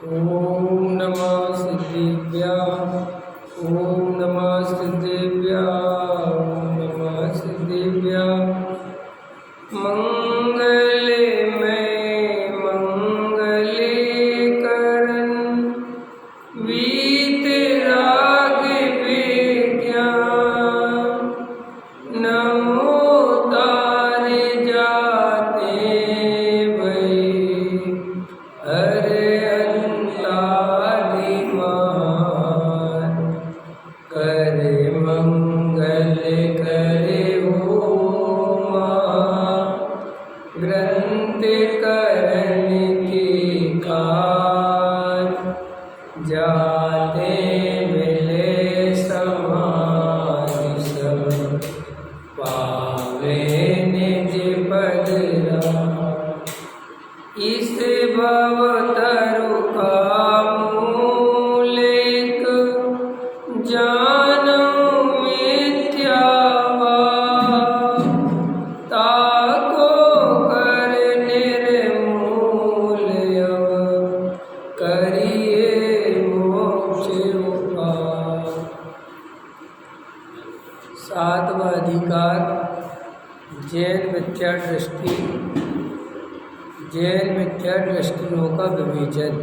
ओम नमः सिद्धिभ्यां। ओम नमः सिद्धिभ्यां। ओम नमः सिद्धिभ्यां। मंगले में मंगले करन वीतराग विज्ञान नमो तारे जाते भई हरे अंतादि महान करे मंगल करे ओमा ग्रंथ करन के काज जाते मिले समाधि सब पावे निज पद राज। इस भव तरु का मूल एक जानू मिथ्या भाव ताको कर निर्मूल अब करिए मोक्ष उपाय। सातवां अधिकार जैन मिथ्या दृष्टि। जैन मिथ्या दृष्टियों का विवेचन।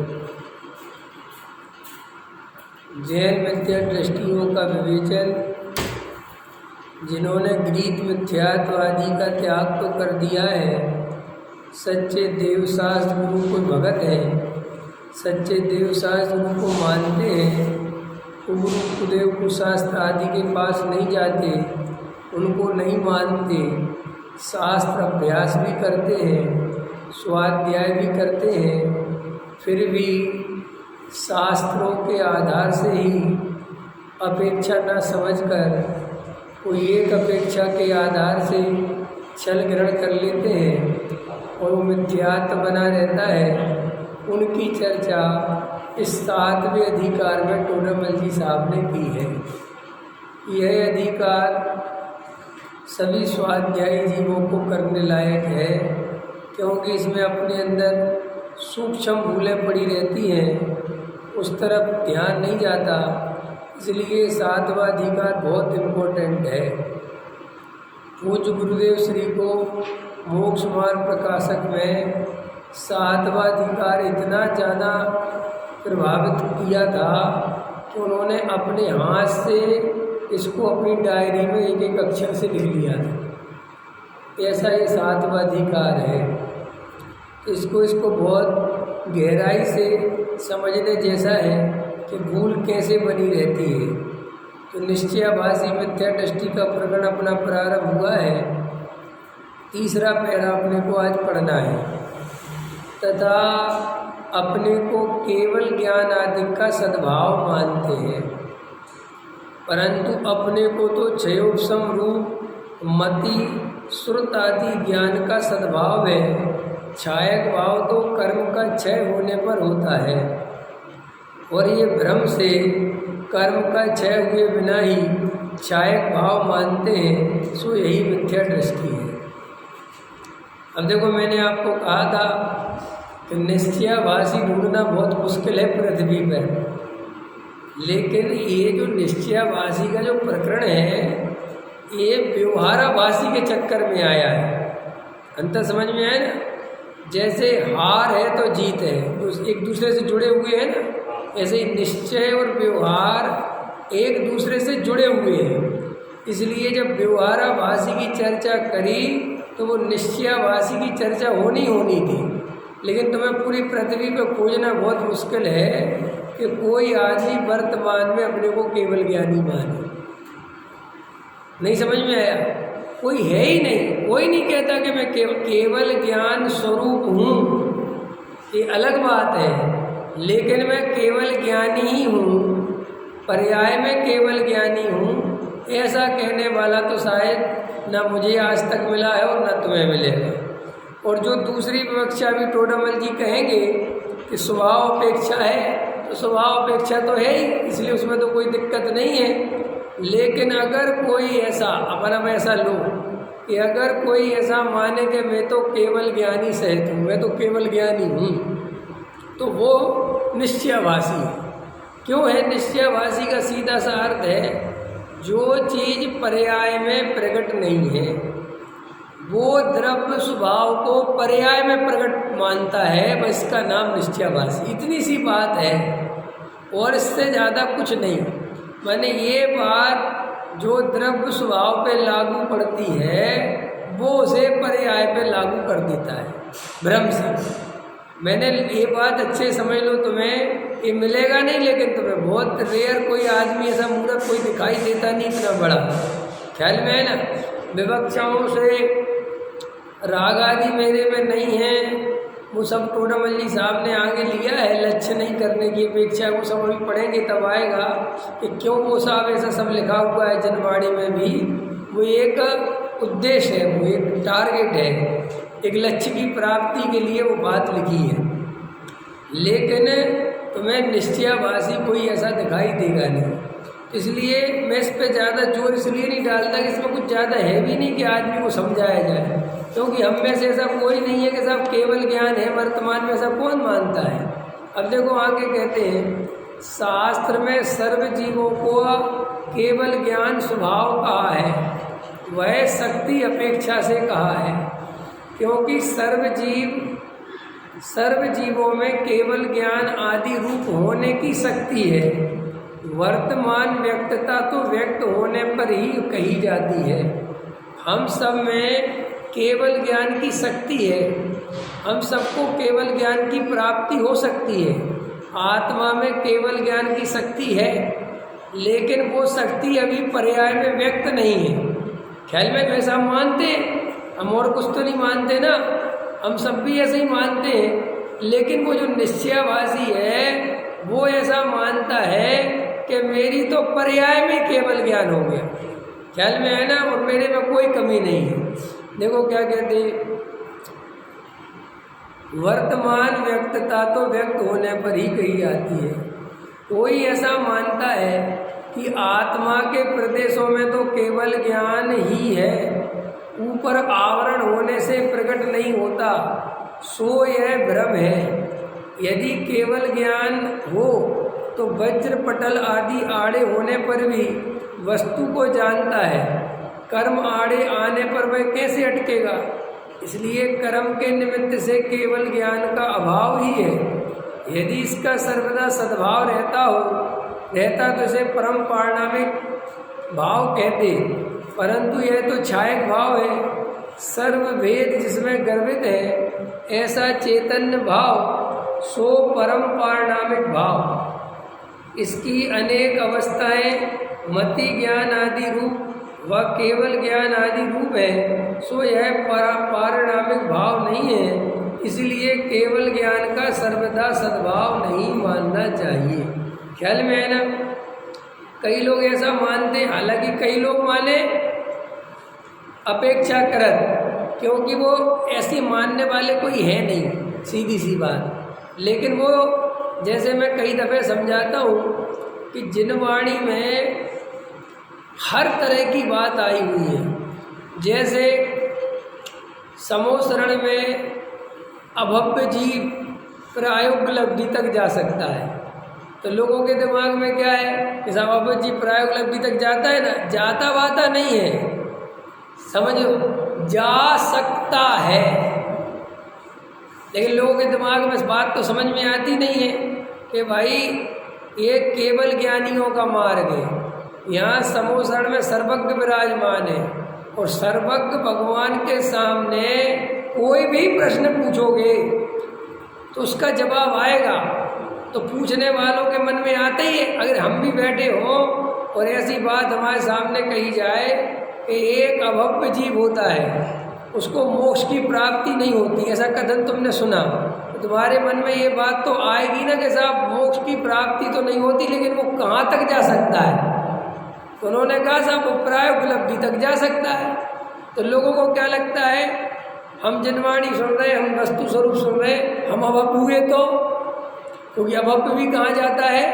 जैन मिथ्या दृष्टियों का विवेचन जिन्होंने गीत मिथ्यात्व आदि का त्याग तो कर दिया है, सच्चे देवशास्त्र गुरु को भगत हैं, सच्चे देवशास्त्र गुरु को मानते हैं, वो गुरु कुदेव कुशास्त्र आदि के पास नहीं जाते, उनको नहीं मानते, शास्त्र अभ्यास भी करते हैं, स्वाध्याय भी करते हैं, फिर भी शास्त्रों के आधार से ही अपेक्षा न समझकर कोई एक अपेक्षा के आधार से छल ग्रहण कर लेते हैं और वो मिथ्यात्व बना रहता है। उनकी चर्चा इस 7वें अधिकार में टोडामल जी साहब ने की है। यह अधिकार सभी स्वाध्यायी जीवों को करने लायक है, क्योंकि इसमें अपने अंदर सूक्ष्म भूलें पड़ी रहती हैं, उस तरफ ध्यान नहीं जाता, इसलिए 7वां अधिकार बहुत इम्पोर्टेंट है। पूज्य गुरुदेव श्री को मोक्ष मार्ग प्रकाशक में 7वां अधिकार इतना ज़्यादा प्रभावित किया था कि उन्होंने अपने हाथ से इसको अपनी डायरी में एक एक अक्षर से लिख लिया था। ऐसा ये 7वां अधिकार है। इसको बहुत गहराई से समझने जैसा है कि भूल कैसे बनी रहती है। तो निश्चयाभासी मिथ्या दृष्टि का प्रकरण अपना प्रारंभ हुआ है। तीसरा पैरा अपने को आज पढ़ना है। तथा अपने को केवल ज्ञान आदि का सद्भाव मानते हैं, परंतु अपने को तो क्षयोपशम रूप मति श्रुत आदि ज्ञान का सद्भाव है। क्षायक भाव तो कर्म का क्षय होने पर होता है, और ये भ्रम से कर्म का क्षय हुए बिना ही क्षायक भाव मानते हैं, सो यही मिथ्या दृष्टि है। अब देखो, मैंने आपको कहा था कि निश्चयाभासी ढूंढना बहुत मुश्किल है पृथ्वी पर, लेकिन ये जो निश्चयाभासी का जो प्रकरण है, ये व्यवहाराभासी के चक्कर में आया है। अंतर समझ में आया ना? जैसे हार है तो जीत है, एक दूसरे से जुड़े हुए हैं ना, ऐसे ही निश्चय और व्यवहार एक दूसरे से जुड़े हुए हैं। इसलिए जब व्यवहाराभासी की चर्चा करी तो वो निश्चयाभासी की चर्चा होनी थी, लेकिन तुम्हें पूरी पृथ्वी पर खोजना बहुत मुश्किल है कि कोई आदमी वर्तमान में अपने को केवल ज्ञानी माने। नहीं समझ में आया? कोई है ही नहीं, कोई नहीं कहता कि मैं केवल ज्ञान स्वरूप हूँ, ये अलग बात है, लेकिन मैं केवल ज्ञानी ही हूँ, पर्याय में केवल ज्ञानी हूँ, ऐसा कहने वाला तो शायद न मुझे आज तक मिला है और न तुम्हें मिलेगा। और जो दूसरी विवक्षा भी टोडामल जी कहेंगे कि स्वभाव अपेक्षा है, तो स्वभाव अपेक्षा तो है ही, इसलिए उसमें तो कोई दिक्कत नहीं है। लेकिन अगर कोई ऐसा अपन ऐसा लो कि अगर कोई ऐसा माने कि मैं तो केवल ज्ञानी सहित हूँ, मैं तो केवल ज्ञानी हूँ, तो वो निश्चयाभासी है। क्यों है निश्चयाभासी का सीधा सा अर्थ है, जो चीज़ पर्याय में प्रकट नहीं है वो द्रव्य स्वभाव को पर्याय में प्रकट मानता है, बस इसका नाम निश्चयाभासी। इतनी सी बात है और इससे ज़्यादा कुछ नहीं। माने ये बात जो द्रव्य स्वभाव पे लागू पड़ती है वो उसे पर्याय पे लागू कर देता है भ्रम से। मैंने ये बात अच्छे समझ लो, तुम्हें ये मिलेगा नहीं, लेकिन तुम्हें बहुत रेयर कोई आदमी ऐसा मूर्ख कोई दिखाई देता नहीं इतना बड़ा, ख्याल में है ना। विवक्षाओं से राग आदि मेरे में नहीं है, वो सब टोडामल्ली साहब ने आगे लिया है लक्ष्य नहीं करने की अपेक्षा। वो सब अभी पढ़ेंगे तब आएगा कि क्यों वो साहब ऐसा सब लिखा हुआ है जनवाणी में भी। वो एक उद्देश्य है, वो एक टारगेट है, एक लक्ष्य की प्राप्ति के लिए वो बात लिखी है। लेकिन तुम्हें निश्चयाभासी कोई ऐसा दिखाई देगा नहीं, इसलिए मैं इस पर ज़्यादा जोर इसलिए नहीं डालता कि इसमें कुछ ज़्यादा है भी नहीं कि आदमी को समझाया जाए, क्योंकि हम में से ऐसा कोई नहीं है कि साहब केवल ज्ञान है वर्तमान में, ऐसा कौन मानता है। अब देखो आगे कहते हैं, शास्त्र में सर्व जीवों को केवल ज्ञान स्वभाव कहा है, वह शक्ति अपेक्षा से कहा है, क्योंकि सर्व जीवों में केवल ज्ञान आदि रूप होने की शक्ति है। वर्तमान व्यक्तता तो व्यक्त होने पर ही कही जाती है। हम सब में केवल ज्ञान की शक्ति है, हम सबको केवल ज्ञान की प्राप्ति हो सकती है। आत्मा में केवल ज्ञान की शक्ति है, लेकिन वो शक्ति अभी पर्याय में व्यक्त नहीं है। ख्याल में वैसा हम मानते हैं, हम और कुछ तो नहीं मानते ना, हम सब भी ऐसे ही मानते हैं। लेकिन वो जो निश्चयाभासी है वो ऐसा मानता है कि मेरी तो पर्याय में केवल ज्ञान हो गया, ख्याल में है ना, और मेरे में कोई कमी नहीं है। देखो क्या कहते हैं, वर्तमान व्यक्तता तो व्यक्त होने पर ही कही जाती है। कोई ऐसा मानता है कि आत्मा के प्रदेशों में तो केवल ज्ञान ही है, ऊपर आवरण होने से प्रकट नहीं होता, सो यह भ्रम है। यदि केवल ज्ञान हो तो वज्र पटल आदि आड़े होने पर भी वस्तु को जानता है, कर्म आड़े आने पर वह कैसे अटकेगा। इसलिए कर्म के निमित्त से केवल ज्ञान का अभाव ही है। यदि इसका सर्वदा सद्भाव रहता तो इसे परम पारणामिक भाव कहते, परंतु यह तो छायक भाव है। सर्वभेद जिसमें गर्वित है ऐसा चैतन्य भाव सो परम पारणामिक भाव। इसकी अनेक अवस्थाएं मति ज्ञान आदि रूप व केवल ज्ञान आदि रूप है, सो यह पारणामिक भाव नहीं है। इसलिए केवल ज्ञान का सर्वदा सद्भाव नहीं मानना चाहिए। ख्याल में है ना। कई लोग ऐसा मानते हैं, हालांकि कई लोग माने अपेक्षाकृत, क्योंकि वो ऐसी मानने वाले कोई है नहीं, सीधी सी बात। लेकिन वो जैसे मैं कई दफ़े समझाता हूँ कि जिनवाणी में हर तरह की बात आई हुई है। जैसे समोसरण में अभव्य जीव प्रायोग्य लब्धि तक जा सकता है, तो लोगों के दिमाग में क्या है कि साहब अभव्य जीव प्रायोग्य लब्धि तक जाता है ना, जाता वाता नहीं है, समझो, जा सकता है। लेकिन लोगों के दिमाग में इस बात तो समझ में आती नहीं है कि भाई ये केवल ज्ञानियों का मार्ग है। यहाँ समोसरण में सर्वज्ञ विराजमान है, और सर्वज्ञ भगवान के सामने कोई भी प्रश्न पूछोगे तो उसका जवाब आएगा। तो पूछने वालों के मन में आते ही है। अगर हम भी बैठे हों और ऐसी बात हमारे सामने कही जाए कि एक अभव्य जीव होता है, उसको मोक्ष की प्राप्ति नहीं होती, ऐसा कथन तुमने सुना, तो तुम्हारे मन में ये बात तो आएगी ना कि साहब मोक्ष की प्राप्ति तो नहीं होती, लेकिन वो कहाँ तक जा सकता है। तो उन्होंने कहा साहब वो प्रायोगिक उपलब्धि तक जा सकता है। तो लोगों को क्या लगता है, हम जिनवाणी सुन रहे, हम वस्तु स्वरूप सुन रहे, हम अभव्य हुए तो, क्योंकि अभव्य भी कहाँ जाता है,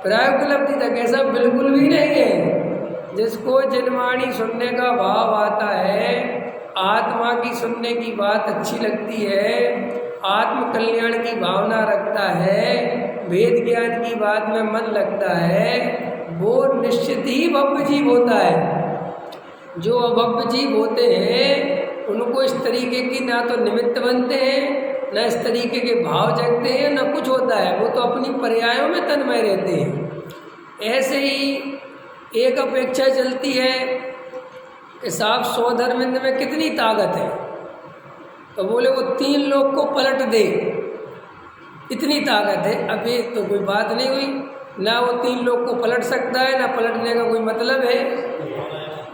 प्रायोगिक उपलब्धि तक। ऐसा बिल्कुल भी नहीं है। जिसको जिनवाणी सुनने का भाव आता है, आत्मा की सुनने की बात अच्छी लगती है, आत्म कल्याण की भावना रखता है, वेद ज्ञान की बात में मन लगता है, वो निश्चित ही भव्य जीव होता है। जो अभव्य जीव होते हैं उनको इस तरीके की ना तो निमित्त बनते हैं, न इस तरीके के भाव जगते हैं, न कुछ होता है। वो तो अपनी पर्यायों में तन्मय रहते हैं। ऐसे ही एक अपेक्षा चलती है कि साहब 100 धर्मेंद्र में कितनी ताकत है, तो बोले वो 3 लोग को पलट दे, इतनी ताकत है। अब ये तो कोई बात नहीं हुई, ना वो 3 लोग को पलट सकता है, ना पलटने का कोई मतलब है।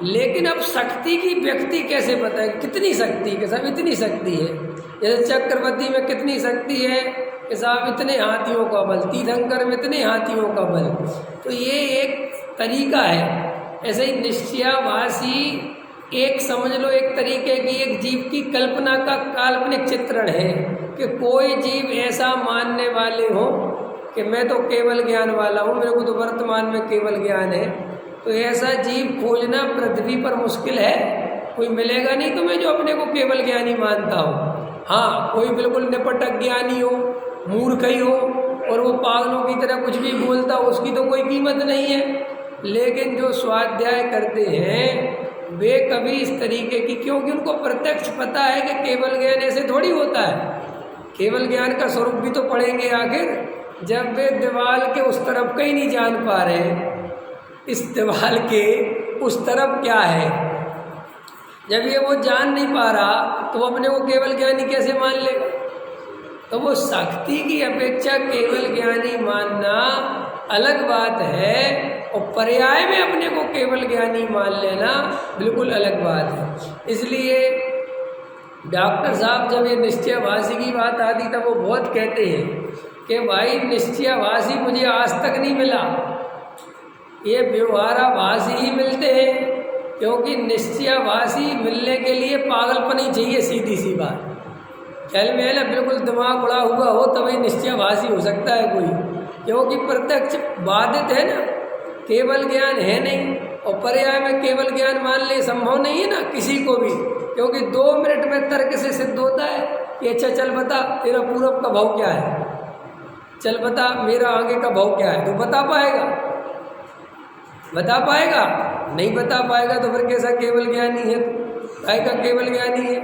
लेकिन अब शक्ति की व्यक्ति कैसे बताए, कितनी शक्ति के साहब इतनी शक्ति है। जैसे चक्रवर्ती में कितनी शक्ति है कि साहब इतने हाथियों का बल, तीर्थंकर में इतने हाथियों का बल। तो ये एक तरीका है। ऐसे ही निश्चयाभासी एक समझ लो एक तरीके की एक जीव की कल्पना का काल्पनिक चित्रण है कि कोई जीव ऐसा मानने वाले हो कि मैं तो केवल ज्ञान वाला हूँ, मेरे को तो वर्तमान में केवल ज्ञान है। तो ऐसा जीव खोजना पृथ्वी पर मुश्किल है, कोई मिलेगा नहीं तुम्हें जो अपने को केवल ज्ञानी मानता हो। हाँ, कोई बिल्कुल निपटक ज्ञानी हो, मूर्ख ही हो और वो पागलों की तरह कुछ भी बोलता हो, उसकी तो कोई कीमत नहीं है। लेकिन जो स्वाध्याय करते हैं वे कभी इस तरीके की, क्योंकि उनको प्रत्यक्ष पता है कि केवल ज्ञान ऐसे थोड़ी होता है। केवल ज्ञान का स्वरूप भी तो पढ़ेंगे आखिर, जब वे दीवाल के उस तरफ का ही नहीं जान पा रहे, इस दीवाल के उस तरफ क्या है, जब ये वो जान नहीं पा रहा तो वो अपने को केवल ज्ञानी कैसे मान लेगा। तो वो शक्ति की अपेक्षा केवल ज्ञानी मानना अलग बात है, और पर्याय में अपने को केवल ज्ञानी मान लेना बिल्कुल अलग बात है। इसलिए डॉक्टर साहब जब ये निश्चयाभासी की बात आती तब वो बहुत कहते हैं कि भाई निश्चयाभासी मुझे आज तक नहीं मिला, ये व्यवहाराभासी ही मिलते हैं। क्योंकि निश्चयाभासी मिलने के लिए पागलपन ही चाहिए, सीधी सी बात। ख्याल में है ना, बिल्कुल दिमाग उड़ा हुआ हो तभी निश्चयाभासी हो सकता है कोई, क्योंकि प्रत्यक्ष बाधित है ना, केवल ज्ञान है नहीं, और पर्याय में केवल ज्ञान मान ले संभव नहीं है ना किसी को भी। क्योंकि 2 मिनट में तर्क से सिद्ध होता है कि अच्छा चल बता तेरा पूरब का भाव क्या है, चल बता मेरा आगे का भाव क्या है, तो बता पाएगा? बता पाएगा? नहीं बता पाएगा तो फिर कैसा केवल ज्ञानी है? काय का केवल ज्ञानी है?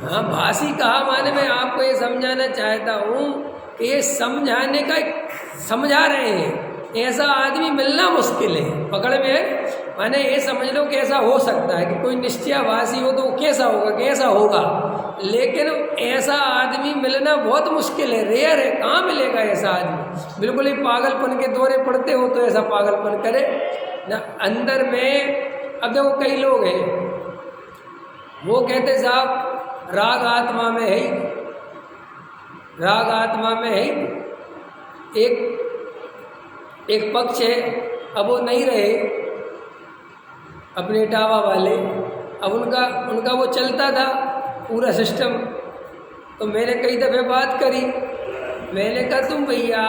हाँ, भाषी कहा माने मैं आपको ये समझाना चाहता हूँ कि ये समझाने का समझा रहे हैं, ऐसा आदमी मिलना मुश्किल है। पकड़ में है माने ये समझ लो कि ऐसा हो सकता है कि कोई निश्चयाभासी हो तो कैसा होगा, कैसा होगा, लेकिन ऐसा आदमी मिलना बहुत मुश्किल है, रेयर है। कहाँ मिलेगा ऐसा आदमी? बिल्कुल ही पागलपन के दौरे पड़ते हो तो ऐसा पागलपन करे ना अंदर में। अब देखो कई लोग हैं वो कहते साहब राग आत्मा में है, राग आत्मा में है। एक पक्ष है, अब वो नहीं रहे अपने टावा वाले, अब उनका वो चलता था पूरा सिस्टम। तो मैंने कई दफ़े बात करी, मैंने कहा तुम भैया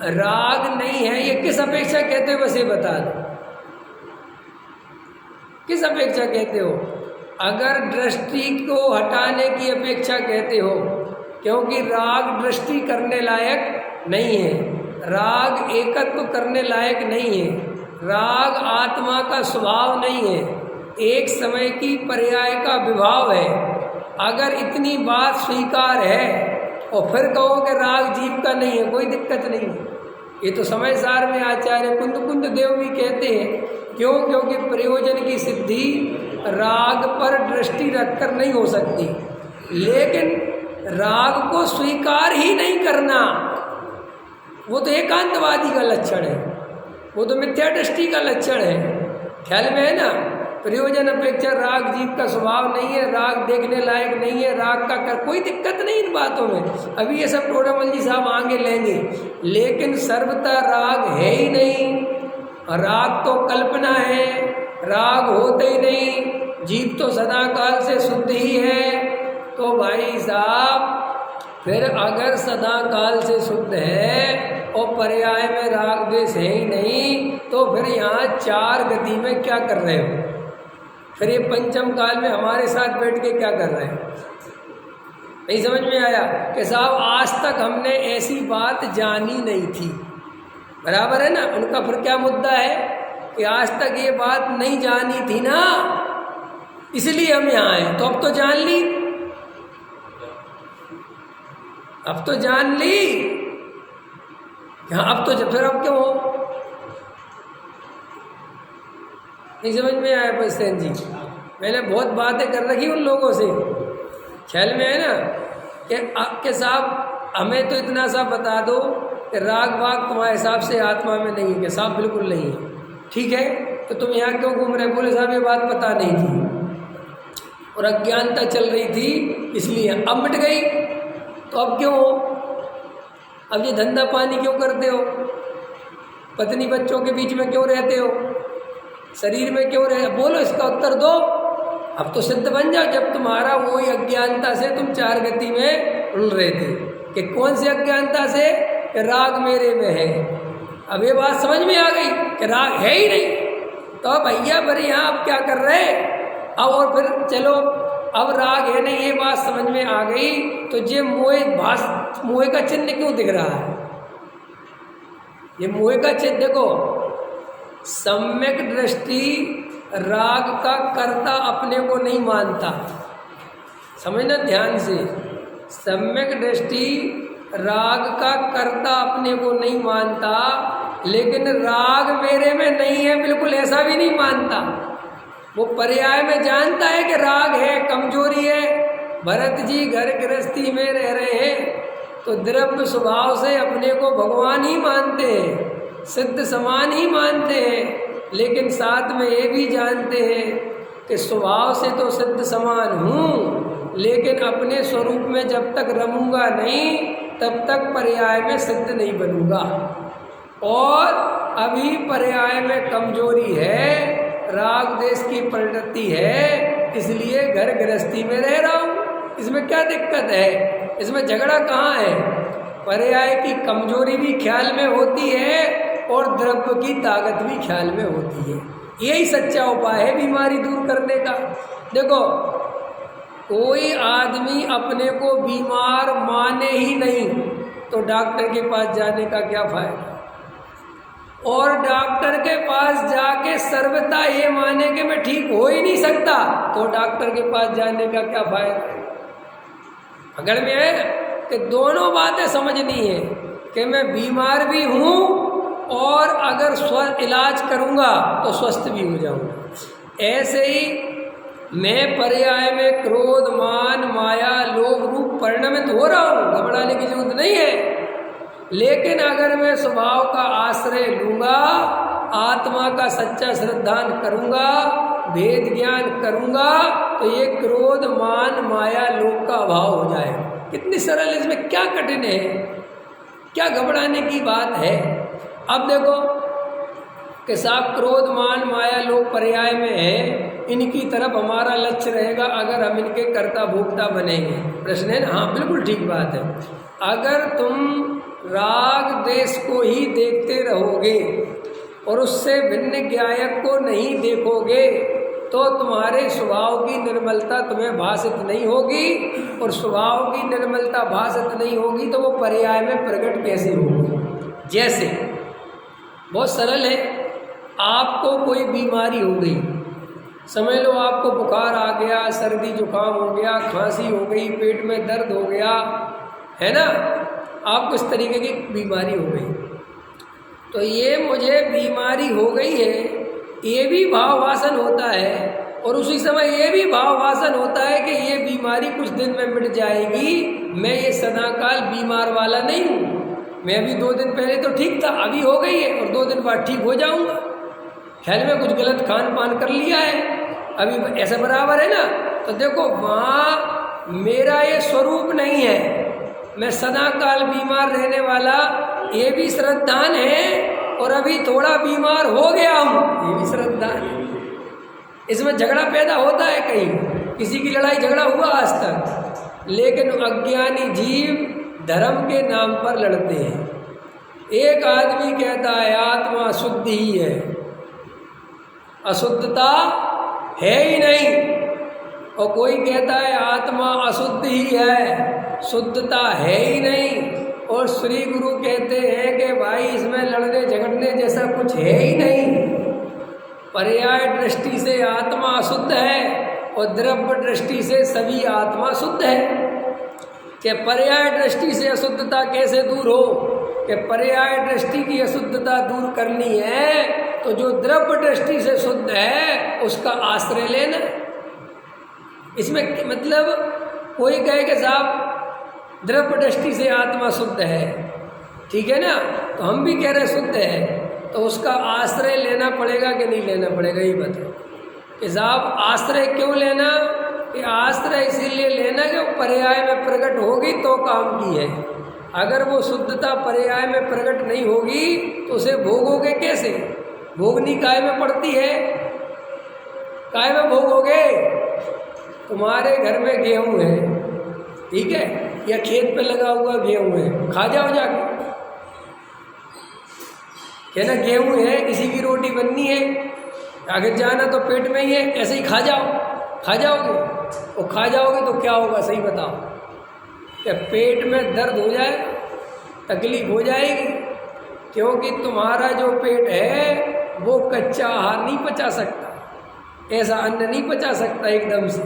राग नहीं है ये किस अपेक्षा कहते हो, बस ये बता दो किस अपेक्षा कहते हो। अगर दृष्टि को हटाने की अपेक्षा कहते हो, क्योंकि राग दृष्टि करने लायक नहीं है, राग एकत्व करने लायक नहीं है, राग आत्मा का स्वभाव नहीं है, एक समय की पर्याय का विभाव है। अगर इतनी बात स्वीकार है और फिर कहो कि राग जीव का नहीं है, कोई दिक्कत नहीं है। ये तो समय सार में आचार्य कुंद देव भी कहते हैं, क्यों? क्योंकि प्रयोजन की सिद्धि राग पर दृष्टि रखकर नहीं हो सकती। लेकिन राग को स्वीकार ही नहीं करना वो तो एकांतवादी का लक्षण है, वो तो मिथ्या दृष्टि का लक्षण है। ख्याल में है ना, प्रयोजन अपेक्षा राग जीव का स्वभाव नहीं है, राग देखने लायक नहीं है, राग का कर कोई दिक्कत नहीं इन बातों में। अभी ये सब टोडामल जी साहब आगे लेंगे, लेकिन सर्वथा राग है ही नहीं, राग तो कल्पना है, राग होते ही नहीं, जीव तो सदा काल से शुद्ध ही है। तो भाई साहब फिर अगर सदा काल से शुद्ध है और पर्याय में राग द्वेष है ही नहीं, तो फिर यहाँ 4 गति में क्या कर रहे हो? फिर ये पंचम काल में हमारे साथ बैठ के क्या कर रहे हैं? नहीं समझ में आया कि साहब आज तक हमने ऐसी बात जानी नहीं थी, बराबर है ना। उनका फिर क्या मुद्दा है कि आज तक ये बात नहीं जानी थी ना, इसलिए हम यहाँ आए। तो अब तो जान ली, अब तो जान ली। हाँ, अब तो फिर अब क्यों हो? नहीं समझ में आया बस्तेन जी। मैंने बहुत बातें कर रखी उन लोगों से, ख्याल में है ना कि आपके साहब हमें तो इतना सा बता दो कि राग वाग तुम्हारे हिसाब से आत्मा में नहीं है, कि साहब बिल्कुल नहीं है। ठीक है, तो तुम यहाँ क्यों घूम रहे? बोले साहब ये बात पता नहीं थी और अज्ञानता चल रही थी, इसलिए अब मिट गई। तो अब क्यों हो? अब ये धंधा पानी क्यों करते हो? पत्नी बच्चों के बीच में क्यों रहते हो? शरीर में क्यों रहे? बोलो, इसका उत्तर दो। अब तो सिद्ध बन जाओ। जब तुम्हारा वही अज्ञानता से तुम चार गति में उड़ रहे थे कि कौन सी अज्ञानता से? कि राग मेरे में है। अब ये बात समझ में आ गई कि राग है ही नहीं, तो भैया पर यहाँ आप क्या कर रहे? अब और फिर चलो, अब राग है नहीं, ये बात समझ में आ गई, तो ये मोह का चिन्ह क्यों दिख रहा है? ये मोह का चिन्ह देखो, सम्यक दृष्टि राग का कर्ता अपने को नहीं मानता। समझना ध्यान से, सम्यक दृष्टि राग का कर्ता अपने को नहीं मानता, लेकिन राग मेरे में नहीं है बिल्कुल ऐसा भी नहीं मानता। वो पर्याय में जानता है कि राग है, कमजोरी है। भरत जी घर गृहस्थी में रह रहे हैं तो द्रव्य स्वभाव से अपने को भगवान ही मानते हैं, सिद्ध समान ही मानते हैं, लेकिन साथ में ये भी जानते हैं कि स्वभाव से तो सिद्ध समान हूँ, लेकिन अपने स्वरूप में जब तक रमूंगा नहीं तब तक पर्याय में सिद्ध नहीं बनूंगा। और अभी पर्याय में कमजोरी है, राग देश की प्रवृत्ति है, इसलिए घर गृहस्थी में रह रहा हूँ। इसमें क्या दिक्कत है? इसमें झगड़ा कहाँ है? पर्याय की कमजोरी भी ख्याल में होती है और द्रव्य की ताकत भी ख्याल में होती है। यही सच्चा उपाय है बीमारी दूर करने का। देखो, कोई आदमी अपने को बीमार माने ही नहीं तो डॉक्टर के पास जाने का क्या फायदा? और डॉक्टर के पास जाके सर्वथा ये माने कि मैं ठीक हो ही नहीं सकता तो डॉक्टर के पास जाने का क्या फायदा? अगर में है कि दोनों बातें समझनी है कि मैं बीमार भी हूँ और अगर इलाज करूँगा तो स्वस्थ भी हो जाऊँगा। ऐसे ही मैं पर्याय में क्रोध, मान, माया, लोभ रूप परिणमित हो रहा हूँ, घबराने की जरूरत नहीं है। लेकिन अगर मैं स्वभाव का आश्रय लूँगा, आत्मा का सच्चा श्रद्धान करूँगा, भेद ज्ञान करूँगा, तो ये क्रोध, मान, माया, लोभ का अभाव हो जाएगा। कितनी सरल, इसमें क्या कठिन है, क्या घबराने की बात है? अब देखो कि साहब क्रोध, मान, माया, लोभ पर्याय में है, इनकी तरफ हमारा लक्ष्य रहेगा अगर हम इनके कर्ता भोक्ता बनेंगे। प्रश्न है ना? हाँ, बिल्कुल ठीक बात है। अगर तुम राग देश को ही देखते रहोगे और उससे भिन्न ज्ञायक को नहीं देखोगे तो तुम्हारे स्वभाव की निर्मलता तुम्हें भाषित नहीं होगी, और स्वभाव की निर्मलता भाषित नहीं होगी तो वो पर्याय में प्रकट कैसे होगी? जैसे बहुत सरल है, आपको कोई बीमारी हो गई, समझ लो आपको बुखार आ गया, सर्दी जुकाम हो गया, खांसी हो गई, पेट में दर्द हो गया, है ना, आपको इस तरीके की बीमारी हो गई, तो ये मुझे बीमारी हो गई है, ये भी भाववासन होता है, और उसी समय ये भी भाववासन होता है कि ये बीमारी कुछ दिन में मिट जाएगी, मैं ये सदाकाल बीमार वाला नहीं हूँ, मैं अभी 2 दिन पहले तो ठीक था, अभी हो गई है और 2 दिन बाद ठीक हो जाऊँगा, ख्याल में कुछ गलत खान पान कर लिया है, अभी ऐसा बराबर है ना। तो देखो वहाँ मेरा ये स्वरूप नहीं है, मैं सदा काल बीमार रहने वाला, ये भी श्रद्धान है, और अभी थोड़ा बीमार हो गया हूँ, ये भी श्रद्धान है। इसमें झगड़ा पैदा होता है, कहीं किसी की लड़ाई झगड़ा हुआ आज तक, लेकिन अज्ञानी जीव धर्म के नाम पर लड़ते हैं। एक आदमी कहता है आत्मा शुद्ध ही है, अशुद्धता है ही नहीं। और कोई कहता है आत्मा अशुद्ध ही है, शुद्धता है ही नहीं। और श्री गुरु कहते हैं कि भाई इसमें लड़ने झगड़ने जैसा कुछ है ही नहीं। पर्याय दृष्टि से आत्मा अशुद्ध है और द्रव्य दृष्टि से सभी आत्मा शुद्ध है। कि पर्याय दृष्टि से अशुद्धता कैसे दूर हो? कि पर्याय दृष्टि की अशुद्धता दूर करनी है तो जो द्रव्य दृष्टि से शुद्ध है उसका आश्रय लेना। इसमें मतलब कोई कहे कि साहब द्रव्य दृष्टि से आत्मा शुद्ध है, ठीक है ना, तो हम भी कह रहे शुद्ध है, तो उसका आश्रय लेना पड़ेगा कि नहीं लेना पड़ेगा? ये बताओ कि साहब आश्रय क्यों लेना? कि आश्रय इसीलिए लेना कि वो पर्याय में प्रकट होगी तो काम की है। अगर वो शुद्धता पर्याय में प्रकट नहीं होगी तो उसे भोगोगे कैसे? भोगनी काय में पड़ती है? काय में भोगोगे? तुम्हारे घर में गेहूं है, ठीक है, या खेत पे लगा हुआ गेहूं है, खा जाओ जाके। कहना गेहूं है, किसी की रोटी बननी है, आगे जाना तो पेट में ही है, ऐसे ही खा जाओ। खा जाओगे? और खा जाओगे तो क्या होगा सही बताओ? क्या पेट में दर्द हो जाएगा, तकलीफ हो जाएगी? क्योंकि तुम्हारा जो पेट है वो कच्चा आहार नहीं पचा सकता, ऐसा अन्न नहीं पचा सकता एकदम से।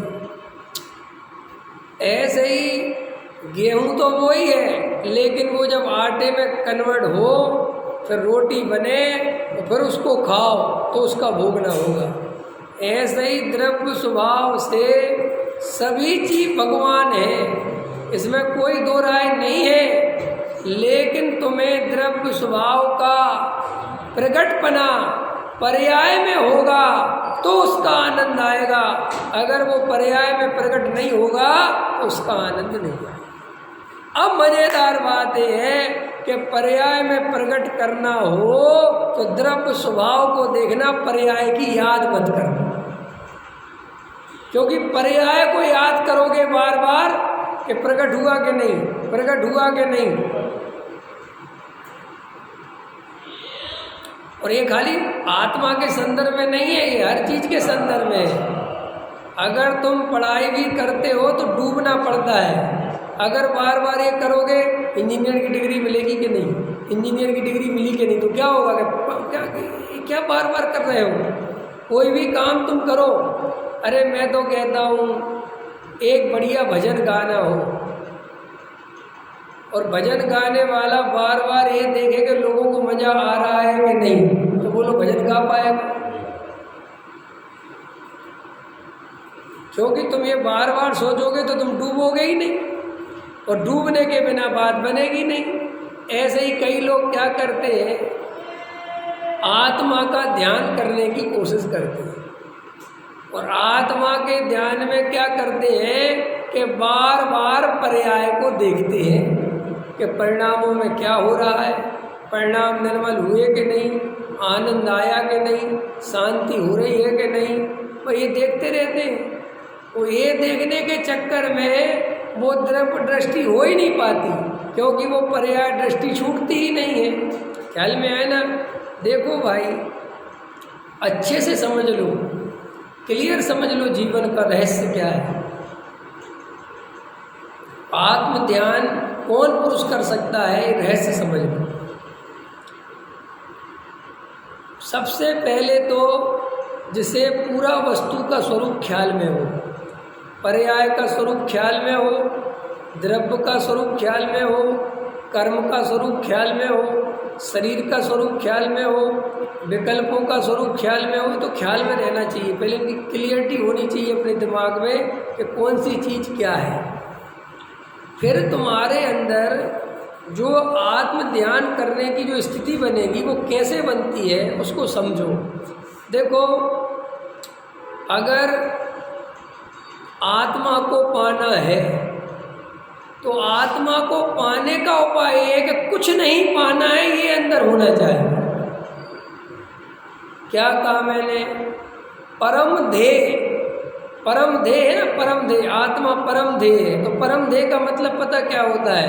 ऐसे ही गेहूं तो वो ही है, लेकिन वो जब आटे में कन्वर्ट हो, फिर रोटी बने, तो फिर उसको खाओ तो उसका भोगना होगा। ऐसे ही द्रव्य स्वभाव से सभी चीज भगवान है, इसमें कोई दो राय नहीं है। लेकिन तुम्हें द्रव्य स्वभाव का प्रकटपना पर्याय में होगा तो उसका आनंद आएगा। अगर वो पर्याय में प्रकट नहीं होगा तो उसका आनंद नहीं आएगा। अब मजेदार बात यह है कि पर्याय में प्रकट करना हो तो द्रव्य स्वभाव को देखना, पर्याय की याद मत करना। क्योंकि पर्याय को याद करोगे बार बार कि प्रकट हुआ कि नहीं, प्रकट हुआ कि नहीं। और ये खाली आत्मा के संदर्भ में नहीं है, ये हर चीज के संदर्भ में है। अगर तुम पढ़ाई भी करते हो तो डूबना पड़ता है। अगर बार बार ये करोगे इंजीनियर की डिग्री मिलेगी कि नहीं, इंजीनियर की डिग्री मिली कि नहीं, तो क्या होगा? क्या बार बार कर रहे हो? कोई भी काम तुम करो। अरे मैं तो कहता हूँ एक बढ़िया भजन गाना हो और भजन गाने वाला बार बार ये देखे कि लोगों को मजा आ रहा है कि नहीं, तो वो लोग भजन गा पाएगा। क्योंकि तुम ये बार बार सोचोगे तो तुम डूबोगे ही नहीं, और डूबने के बिना बात बनेगी नहीं। ऐसे ही कई लोग क्या करते हैं, आत्मा का ध्यान करने की कोशिश करते हैं, और आत्मा के ध्यान में क्या करते हैं कि बार बार पर्याय को देखते हैं कि परिणामों में क्या हो रहा है, परिणाम निर्मल हुए कि नहीं, आनंद आया कि नहीं, शांति हो रही है कि नहीं, वो ये देखते रहते हैं। वो ये देखने के चक्कर में वो द्रव्य दृष्टि हो ही नहीं पाती, क्योंकि वो पर्याय दृष्टि छूटती ही नहीं है। ख्याल में आए ना? देखो भाई, अच्छे से समझ लो, क्लियर समझ लो जीवन का रहस्य क्या है। आत्म ध्यान कौन पुरुष कर सकता है, रहस्य समझ लो। सबसे पहले तो जिसे पूरा वस्तु का स्वरूप ख्याल में हो, पर्याय का स्वरूप ख्याल में हो, द्रव्य का स्वरूप ख्याल में हो, कर्म का स्वरूप ख्याल में हो, शरीर का स्वरूप ख्याल में हो, विकल्पों का स्वरूप ख्याल में हो, तो ख्याल में रहना चाहिए। पहले इनकी क्लियरिटी होनी चाहिए अपने दिमाग में कि कौन सी चीज़ क्या है। फिर तुम्हारे अंदर जो आत्म ध्यान करने की जो स्थिति बनेगी वो कैसे बनती है उसको समझो। देखो, अगर आत्मा को पाना है तो आत्मा को पाने का उपाय ये है कि कुछ नहीं पाना है, ये अंदर होना चाहिए। क्या कहा मैंने? परम ध्येय, परम ध्येय है ना, परम ध्येय, आत्मा परम ध्येय है। तो परम ध्येय का मतलब पता क्या होता है?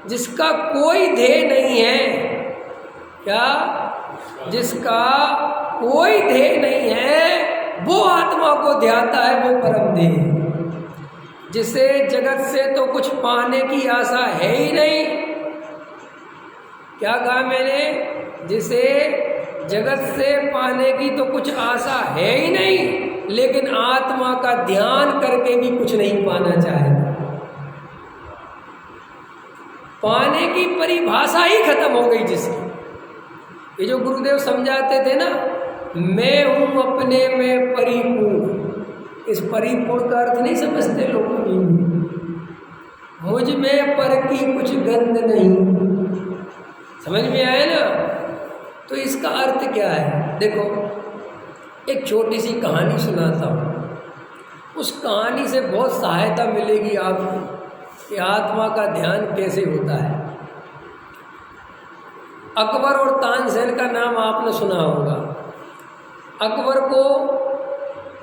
जिसका कोई ध्येय नहीं है। क्या? जिसका कोई ध्येय नहीं है वो आत्मा को ध्याता है, वो परम देह, जिसे जगत से तो कुछ पाने की आशा है ही नहीं। क्या कहा मैंने? जिसे जगत से पाने की तो कुछ आशा है ही नहीं, लेकिन आत्मा का ध्यान करके भी कुछ नहीं पाना चाहता। पाने की परिभाषा ही खत्म हो गई जिसकी। ये जो गुरुदेव समझाते थे ना, मैं हूं अपने में परिपूर्ण, इस परिपूर्ण का अर्थ नहीं समझते लोग। मुझ में पर की कुछ गंध नहीं, समझ में आया ना? तो इसका अर्थ क्या है? देखो, एक छोटी सी कहानी सुनाता हूँ, उस कहानी से बहुत सहायता मिलेगी आपको कि आत्मा का ध्यान कैसे होता है। अकबर और तानसेन का नाम आपने सुना होगा।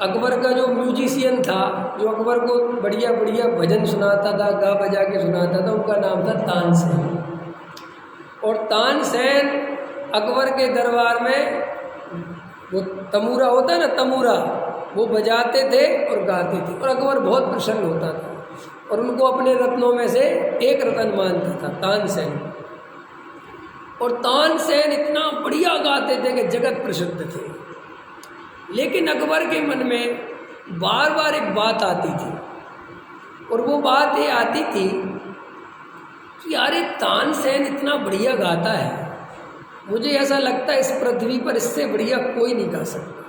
अकबर का जो म्यूजिशियन था, जो अकबर को बढ़िया बढ़िया भजन सुनाता था, गा बजा के सुनाता था, उनका नाम था तानसेन। और तानसेन अकबर के दरबार में वो तमूरा होता है ना, तमूरा, वो बजाते थे और गाते थे, और अकबर बहुत प्रसन्न होता था और उनको अपने रत्नों में से एक रत्न मानता था, तानसेन। और तानसेन इतना बढ़िया गाते थे कि जगत प्रसिद्ध थे। लेकिन अकबर के मन में बार बार एक बात आती थी, और वो बात ये आती थी कि यार ये तानसेन इतना बढ़िया गाता है, मुझे ऐसा लगता है इस पृथ्वी पर इससे बढ़िया कोई नहीं गा सकता,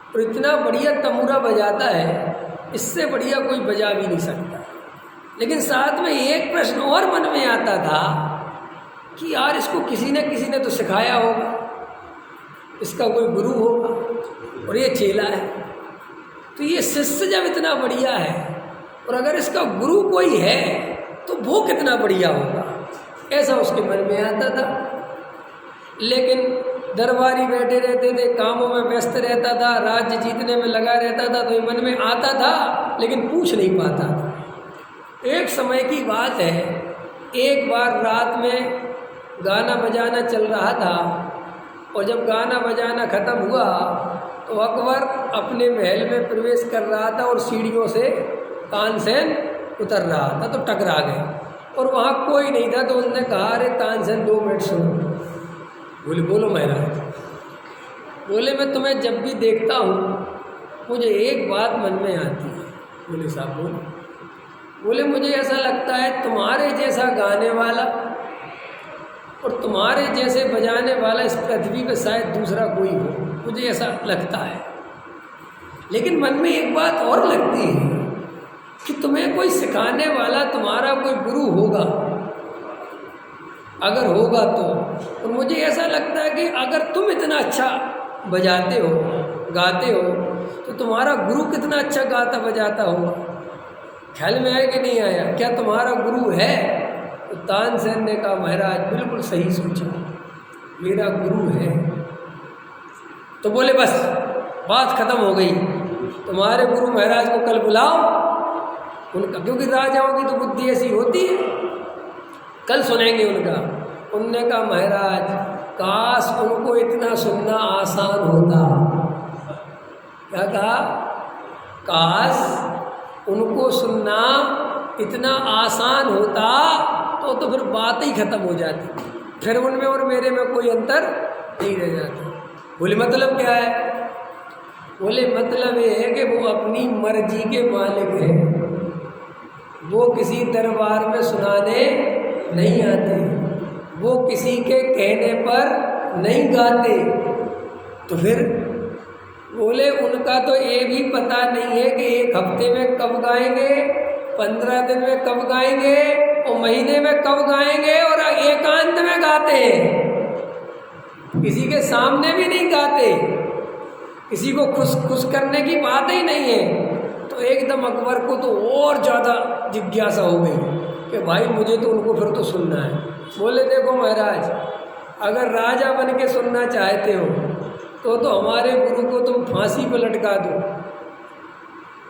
और इतना बढ़िया तमूरा बजाता है, इससे बढ़िया कोई बजा भी नहीं सकता। लेकिन साथ में एक प्रश्न और मन में आता था कि यार इसको किसी ने तो सिखाया होगा, इसका कोई गुरु होगा, और ये चेला है, तो ये शिष्य जब इतना बढ़िया है, और अगर इसका गुरु कोई है तो वो कितना बढ़िया होगा, ऐसा उसके मन में आता था। लेकिन दरबारी बैठे रहते थे, कामों में व्यस्त रहता था, राज्य जीतने में लगा रहता था, तो ये मन में आता था लेकिन पूछ नहीं पाता था। एक समय की बात है, एक बार रात में गाना बजाना चल रहा था, और जब गाना बजाना ख़त्म हुआ तो अकबर अपने महल में प्रवेश कर रहा था और सीढ़ियों से तानसेन उतर रहा था, तो टकरा गए, और वहाँ कोई नहीं था। तो उसने कहा, अरे तानसेन 2 मिनट सुनो। बोले, बोलो महाराज। बोले, मैं तुम्हें जब भी देखता हूँ मुझे एक बात मन में आती है। बोले, साहब बोलो। बोले, मुझे ऐसा लगता है तुम्हारे जैसा गाने वाला और तुम्हारे जैसे बजाने वाला इस पृथ्वी पे शायद दूसरा कोई हो, मुझे ऐसा लगता है। लेकिन मन में एक बात और लगती है कि तुम्हें कोई सिखाने वाला, तुम्हारा कोई गुरु होगा, अगर होगा तो। और मुझे ऐसा लगता है कि अगर तुम इतना अच्छा बजाते हो, गाते हो, तो तुम्हारा गुरु कितना अच्छा गाता बजाता होगा। ख्याल में आया कि नहीं आया? क्या तुम्हारा गुरु है? तो तानसेन ने कहा, महाराज बिल्कुल सही सोचा, मेरा गुरु है। तो बोले, बस बात खत्म हो गई, तुम्हारे गुरु महाराज को कल बुलाओ उनका, क्योंकि राजाओं की तो बुद्धि ऐसी होती है, कल सुनेंगे उनका। उनने कहा, महाराज काश उनको इतना सुनना आसान होता। क्या कहा? काश उनको सुनना इतना आसान होता तो फिर बात ही खत्म हो जाती, फिर उनमें और मेरे में कोई अंतर नहीं रह जाता। बोले, मतलब क्या है? बोले, मतलब ये है कि वो अपनी मर्जी के मालिक हैं, वो किसी दरबार में सुनाने नहीं आते, वो किसी के कहने पर नहीं गाते। तो फिर बोले, उनका तो ये भी पता नहीं है कि 1 हफ्ते में कब गाएंगे, 15 दिन में कब गाएंगे, और महीने में कब गाएंगे, और एकांत में गाते हैं, किसी के सामने भी नहीं गाते, किसी को खुश करने की बात ही नहीं है। तो एकदम अकबर को तो और ज़्यादा जिज्ञासा हो गई कि भाई मुझे तो उनको फिर तो सुनना है। बोले, देखो महाराज, अगर राजा बन के सुनना चाहते हो तो हमारे गुरु को तुम फांसी पर लटका दो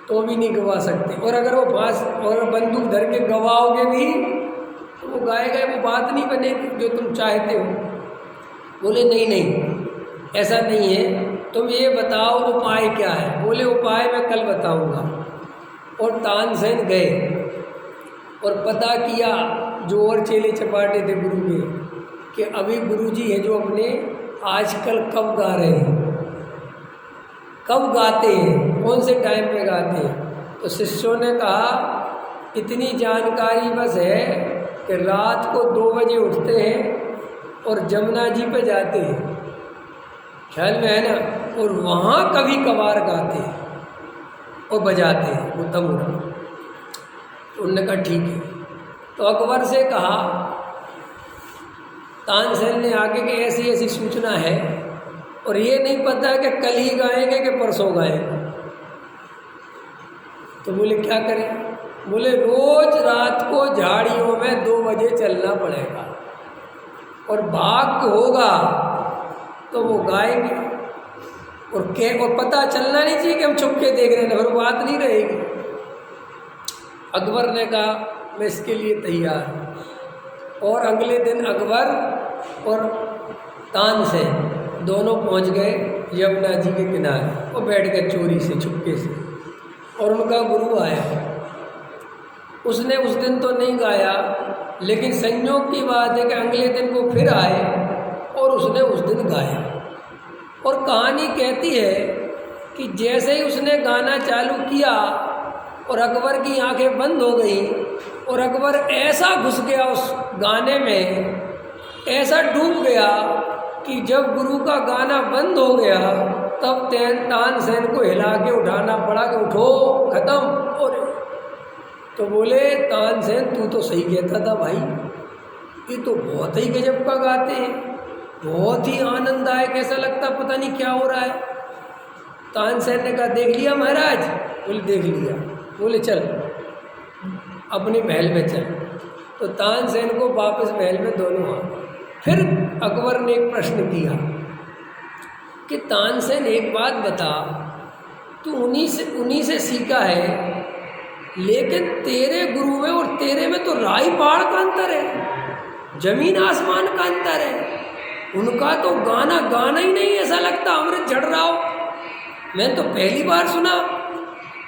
तो भी नहीं गवा सकते, और अगर वो और बंदूक धर के गवाओगे भी तो वो गाएगा, वो बात नहीं बनेगी जो तुम चाहते हो। बोले, नहीं, ऐसा नहीं है, तुम ये बताओ उपाय क्या है। बोले उपाय मैं कल बताऊंगा। और तानसेन गए और पता किया जो और चेले चपाटे थे गुरु के कि अभी गुरु जी हैं जो अपने आजकल कब गा रहे हैं, कब गाते हैं, कौन से टाइम पे गाते हैं। तो शिष्यों ने कहा इतनी जानकारी बस है कि रात को 2 बजे उठते हैं और जमुना जी पे जाते हैं, ख्याल में है ना, और वहाँ कभी कभार गाते हैं और बजाते हैं वो तंबूरा। तो उन्होंने कहा ठीक है। तो अकबर से कहा, तानसेन ने आगे कि ऐसी ऐसी सूचना है और ये नहीं पता है कि कल ही गाएंगे कि परसों गाएंगे। तो बोले क्या करें। बोले रोज रात को झाड़ियों में 2 बजे चलना पड़ेगा और भाग्य होगा तो वो गाएंगे। और पता चलना नहीं चाहिए कि हम छुप के देख रहे हैं, फिर बात नहीं रहेगी। अकबर ने कहा मैं इसके लिए तैयार हूँ। और अगले दिन अकबर और तानसेन दोनों पहुँच गए यमुना जी के किनारे और बैठ गए चोरी से, चुपके से। और उनका गुरु आया। उसने उस दिन तो नहीं गाया, लेकिन संयोग की बात है कि अगले दिन वो फिर आए और उसने उस दिन गाया। और कहानी कहती है कि जैसे ही उसने गाना चालू किया और अकबर की आंखें बंद हो गई और अकबर ऐसा घुस गया उस गाने में, ऐसा डूब गया कि जब गुरु का गाना बंद हो गया तब तानसेन को हिला के उठाना पड़ा कि उठो, खत्म। और तो बोले तानसेन तू तो सही कहता था भाई, ये तो बहुत ही गजब का गाते हैं, बहुत ही आनंददायक, ऐसा लगता पता नहीं क्या हो रहा है। तानसेन ने कहा देख लिया महाराज। बोले देख लिया। बोले चल अपने महल में चल। तो तानसेन को वापस महल में दोनों आ गए। फिर अकबर ने एक प्रश्न किया कि तानसेन एक बात बता, तू उन्हीं से सीखा है, लेकिन तेरे गुरु में और तेरे में तो राई पहाड़ का अंतर है, जमीन आसमान का अंतर है। उनका तो गाना गाना ही नहीं, ऐसा लगता अमृत झड़ रहा हो। मैंने तो पहली बार सुना।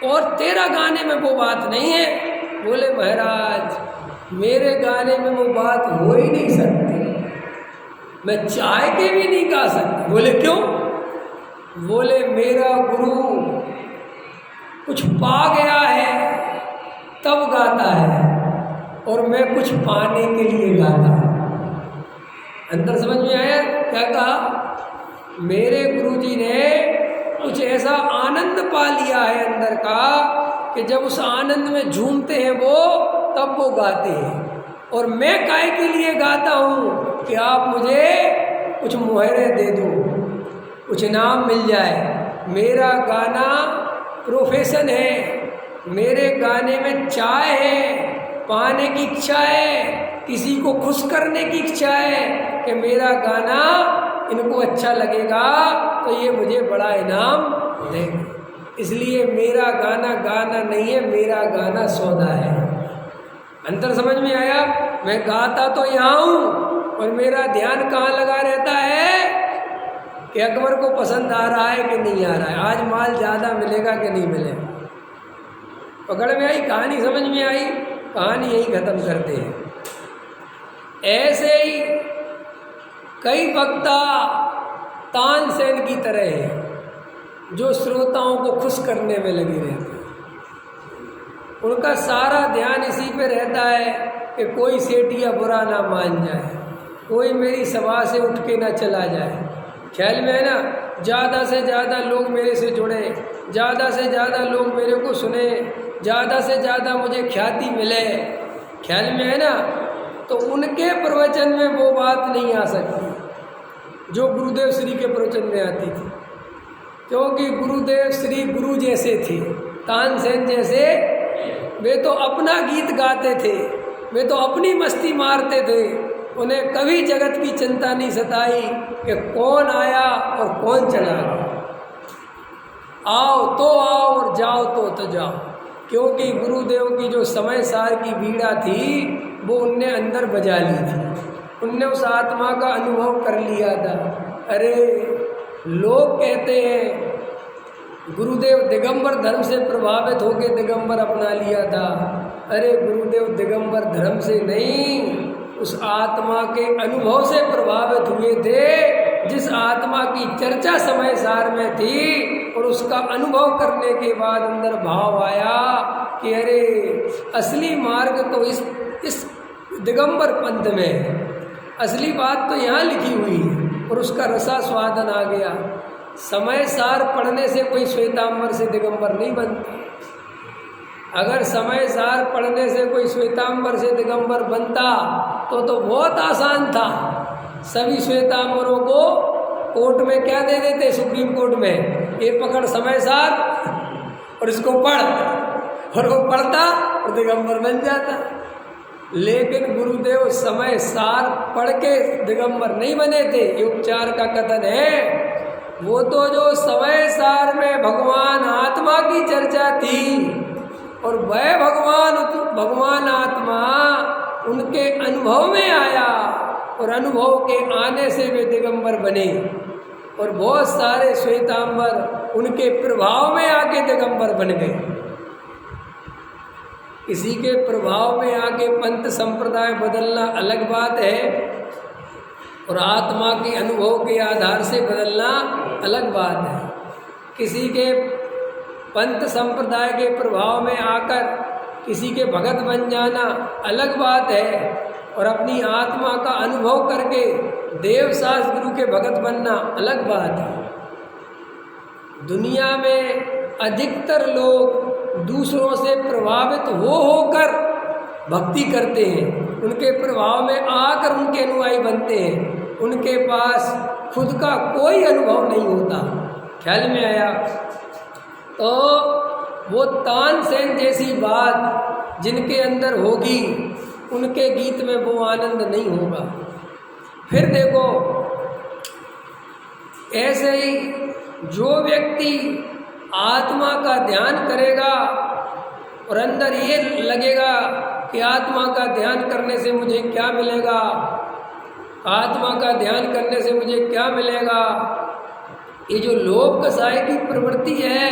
और तेरा गाने में वो बात नहीं है। बोले महाराज मेरे गाने में वो बात हो ही नहीं सकती, मैं चाह के भी नहीं गा सकता। बोले क्यों। बोले मेरा गुरु कुछ पा गया है तब गाता है और मैं कुछ पाने के लिए गाता हूँ। अंदर समझ में आया क्या कहा। मेरे गुरुजी ने कुछ ऐसा आनंद पा लिया है अंदर का कि जब उस आनंद में झूमते हैं वो, तब वो गाते हैं। और मैं काय के लिए गाता हूँ कि आप मुझे कुछ मुहरे दे दो, कुछ इनाम मिल जाए। मेरा गाना प्रोफेशन है, मेरे गाने में चाह है, पाने की इच्छा है, किसी को खुश करने की इच्छा है कि मेरा गाना इनको अच्छा लगेगा तो ये मुझे बड़ा इनाम देंगे। इसलिए मेरा गाना गाना नहीं है, मेरा गाना सौदा है। अंतर समझ में आया। मैं गाता तो यहाँ हूँ और मेरा ध्यान कहाँ लगा रहता है कि अकबर को पसंद आ रहा है कि नहीं आ रहा है, आज माल ज़्यादा मिलेगा कि नहीं मिलेगा। पकड़ में आई, कहानी समझ में आई। कहानी यही ख़त्म करते हैं। ऐसे ही कई वक्ता तानसेन की तरह हैं जो श्रोताओं को खुश करने में लगे रहते हैं। उनका सारा ध्यान इसी पे रहता है कि कोई सेठिया बुरा ना मान जाए, कोई मेरी सभा से उठ के ना चला जाए। ख्याल में है ना, ज़्यादा से ज़्यादा लोग मेरे से जुड़े, ज़्यादा से ज़्यादा लोग मेरे को सुने, ज़्यादा से ज़्यादा मुझे ख्याति मिले। ख्याल में है ना। तो उनके प्रवचन में वो बात नहीं आ सकती जो गुरुदेव श्री के प्रवचन में आती थी, क्योंकि गुरुदेव श्री गुरु जैसे थे। तानसेन जैसे वे तो अपना गीत गाते थे, वे तो अपनी मस्ती मारते थे। उन्हें कभी जगत की चिंता नहीं सताई कि कौन आया और कौन चला गया। आओ तो आओ और जाओ तो जाओ, क्योंकि गुरुदेव की जो समय सार की बीड़ा थी वो उनने अंदर बजा ली थी। उनने उस आत्मा का अनुभव कर लिया था। अरे लोग कहते हैं गुरुदेव दिगंबर धर्म से प्रभावित होकर दिगंबर अपना लिया था। अरे गुरुदेव दिगंबर धर्म से नहीं, उस आत्मा के अनुभव से प्रभावित हुए थे जिस आत्मा की चर्चा समय सार में थी, और उसका अनुभव करने के बाद अंदर भाव आया कि अरे असली मार्ग तो इस दिगंबर पंथ में है, असली बात तो यहाँ लिखी हुई है, और उसका रसा स्वादन आ गया। समय सार पढ़ने से कोई श्वेतांबर से दिगंबर नहीं बनता। अगर समय सार पढ़ने से कोई श्वेतांबर से दिगंबर बनता तो बहुत आसान था। सभी श्वेतांबरों को कोर्ट में क्या दे देते, सुप्रीम कोर्ट में, ये पकड़ समय सार और इसको पढ़, और वो पढ़ता और दिगंबर बन जाता। लेकिन गुरुदेव समय सार पढ़ के दिगंबर नहीं बने थे, ये उपचार का कथन है। वो तो जो समय सार में भगवान आत्मा की चर्चा थी, और वह भगवान आत्मा उनके अनुभव में आया, और अनुभव के आने से वे दिगंबर बने, और बहुत सारे श्वेतांबर उनके प्रभाव में आके दिगंबर बन गए। किसी के प्रभाव में आके पंथ संप्रदाय बदलना अलग बात है, और आत्मा के अनुभव के आधार से बदलना अलग बात है। किसी के पंथ संप्रदाय के प्रभाव में आकर किसी के भगत बन जाना अलग बात है, और अपनी आत्मा का अनुभव करके देवसास गुरु के भगत बनना अलग बात है। दुनिया में अधिकतर लोग दूसरों से प्रभावित होकर भक्ति करते हैं, उनके प्रभाव में आकर उनके अनुयायी बनते हैं, उनके पास खुद का कोई अनुभव नहीं होता। ख्याल में आया? तो वो तानसेन जैसी बात जिनके अंदर होगी, उनके गीत में वो आनंद नहीं होगा। फिर देखो, ऐसे ही जो व्यक्ति आत्मा का ध्यान करेगा और अंदर ये लगेगा कि आत्मा का ध्यान करने से मुझे क्या मिलेगा, आत्मा का ध्यान करने से मुझे क्या मिलेगा, ये जो लोभ कसाई की प्रवृत्ति है,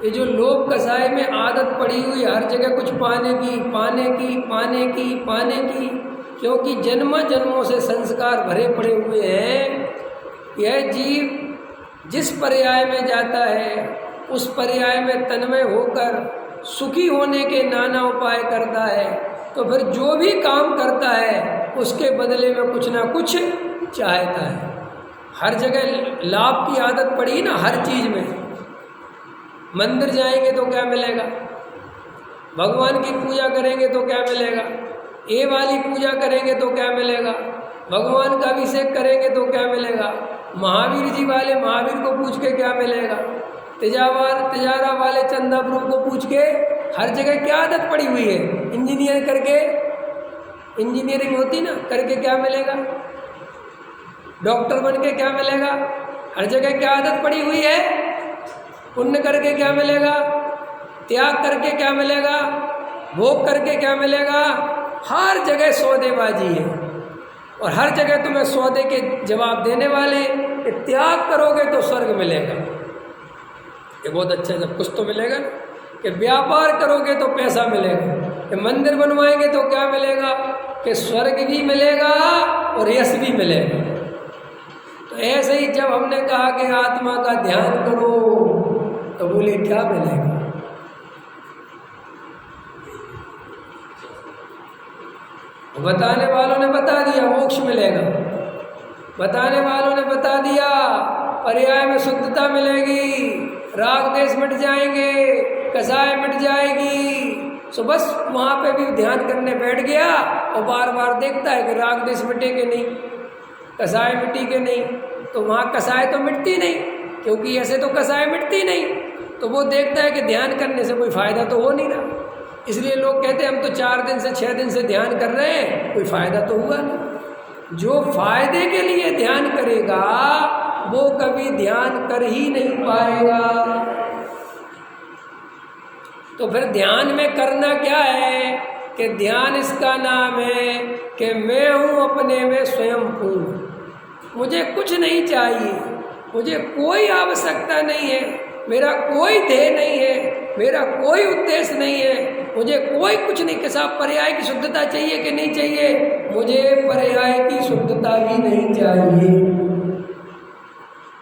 ये जो लोभ कसाई में आदत पड़ी हुई हर जगह कुछ पाने की, क्योंकि जन्म जन्मों से संस्कार भरे पड़े हुए हैं। यह जीव जिस पर्याय में जाता है उस पर्याय में तन्मय होकर सुखी होने के नाना उपाय करता है, तो फिर जो भी काम करता है उसके बदले में कुछ ना कुछ चाहता है। हर जगह लाभ की आदत पड़ी ना, हर चीज़ में। मंदिर जाएंगे तो क्या मिलेगा, भगवान की पूजा करेंगे तो क्या मिलेगा, ये वाली पूजा करेंगे तो क्या मिलेगा, भगवान का अभिषेक करेंगे तो क्या मिलेगा, महावीर जी वाले महावीर को पूछ के क्या मिलेगा, तिजारा वाले चंदा प्रभु को पूछ के, हर जगह क्या आदत पड़ी हुई है। इंजीनियर करके, इंजीनियरिंग होती ना, करके क्या मिलेगा, डॉक्टर बन के क्या मिलेगा, हर जगह क्या आदत पड़ी हुई है। पुण्य करके क्या मिलेगा, त्याग करके क्या मिलेगा, भोग करके क्या मिलेगा। हर जगह सौदेबाजी है, और हर जगह तुम्हें सौदे के जवाब देने वाले कि त्याग करोगे तो स्वर्ग मिलेगा। ये बहुत अच्छा, जब कुछ तो मिलेगा ना, कि व्यापार करोगे तो पैसा मिलेगा, कि मंदिर बनवाएंगे तो क्या मिलेगा, कि स्वर्ग भी मिलेगा और यश भी मिलेगा। तो ऐसे ही जब हमने कहा कि आत्मा का ध्यान करो, तो बोले क्या मिलेगा, बताने वालों ने बता दिया मोक्ष मिलेगा, बताने वालों ने बता दिया पर्याय में शुद्धता मिलेगी, राग देश मिट जाएंगे, कसाय मिट जाएगी। सो बस वहाँ पे भी ध्यान करने बैठ गया और बार बार देखता है कि राग देश मिटे कि नहीं, कसाय मिटी कि नहीं। तो वहाँ कसाय तो मिटती नहीं, क्योंकि ऐसे तो कसाय मिटती नहीं। तो वो देखता है कि ध्यान करने से कोई फ़ायदा तो हो नहीं रहा। इसलिए लोग कहते हैं हम तो 4 दिन से 6 दिन से ध्यान कर रहे हैं, कोई फ़ायदा तो हुआ नहीं। जो फायदे के लिए ध्यान करेगा वो कभी ध्यान कर ही नहीं पाएगा। तो फिर ध्यान में करना क्या है कि ध्यान इसका नाम है कि मैं हूँ अपने में स्वयं पूर्ण, मुझे कुछ नहीं चाहिए, मुझे कोई आवश्यकता नहीं है, मेरा कोई ध्येय नहीं है, मेरा कोई उद्देश्य नहीं है, मुझे कोई कुछ नहीं। कि साहब पर्याय की शुद्धता चाहिए कि नहीं चाहिए? मुझे पर्याय की शुद्धता भी नहीं चाहिए।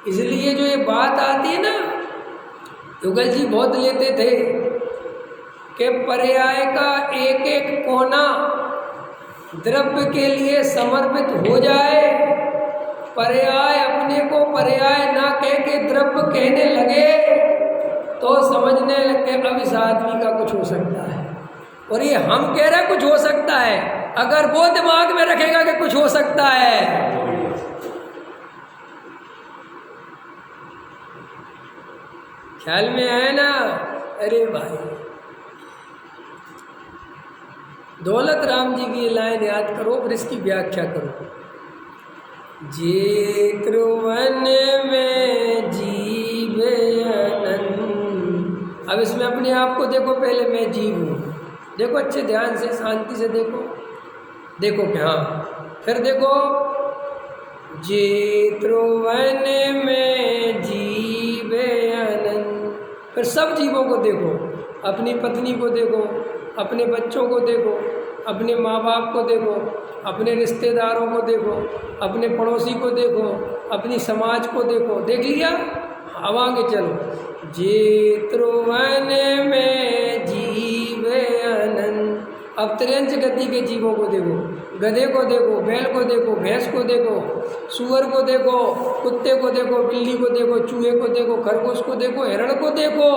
इसलिए जो ये बात आती है ना, युगल जी बहुत लेते थे कि पर्याय का एक एक कोना द्रव्य के लिए समर्पित हो जाए, पर्याय अपने को पर्याय ना कह के द्रव्य कहने लगे तो समझने लगे अब इस आदमी का कुछ हो सकता है। और ये हम कह रहे हैं कुछ हो सकता है, अगर वो दिमाग में रखेगा कि कुछ हो सकता है, ख्याल में आया ना? अरे भाई, दौलत राम जी की लाइन याद करो, फिर इसकी व्याख्या करो। जे त्रुवन में जीवे अनंत। अब इसमें अपने आप को देखो, पहले मैं जीव हूँ, देखो अच्छे ध्यान से, शांति से देखो, देखो क्या, फिर देखो जे त्रुवन में जीवे अनंत। फिर सब जीवों को देखो, अपनी पत्नी को देखो, अपने बच्चों को देखो, अपने माँ बाप को देखो, अपने रिश्तेदारों को देखो, अपने पड़ोसी को देखो, अपनी समाज को देखो। देख लिया? अब आगे चलो। जे त्रुवन में जीवे अनंत। अब त्रियंच गति के जीवों को देखो, गधे को देखो, बैल को देखो, भैंस को देखो, सूअर को देखो, कुत्ते को देखो, बिल्ली को देखो, चूहे को देखो, खरगोश को देखो, हिरण को देखो,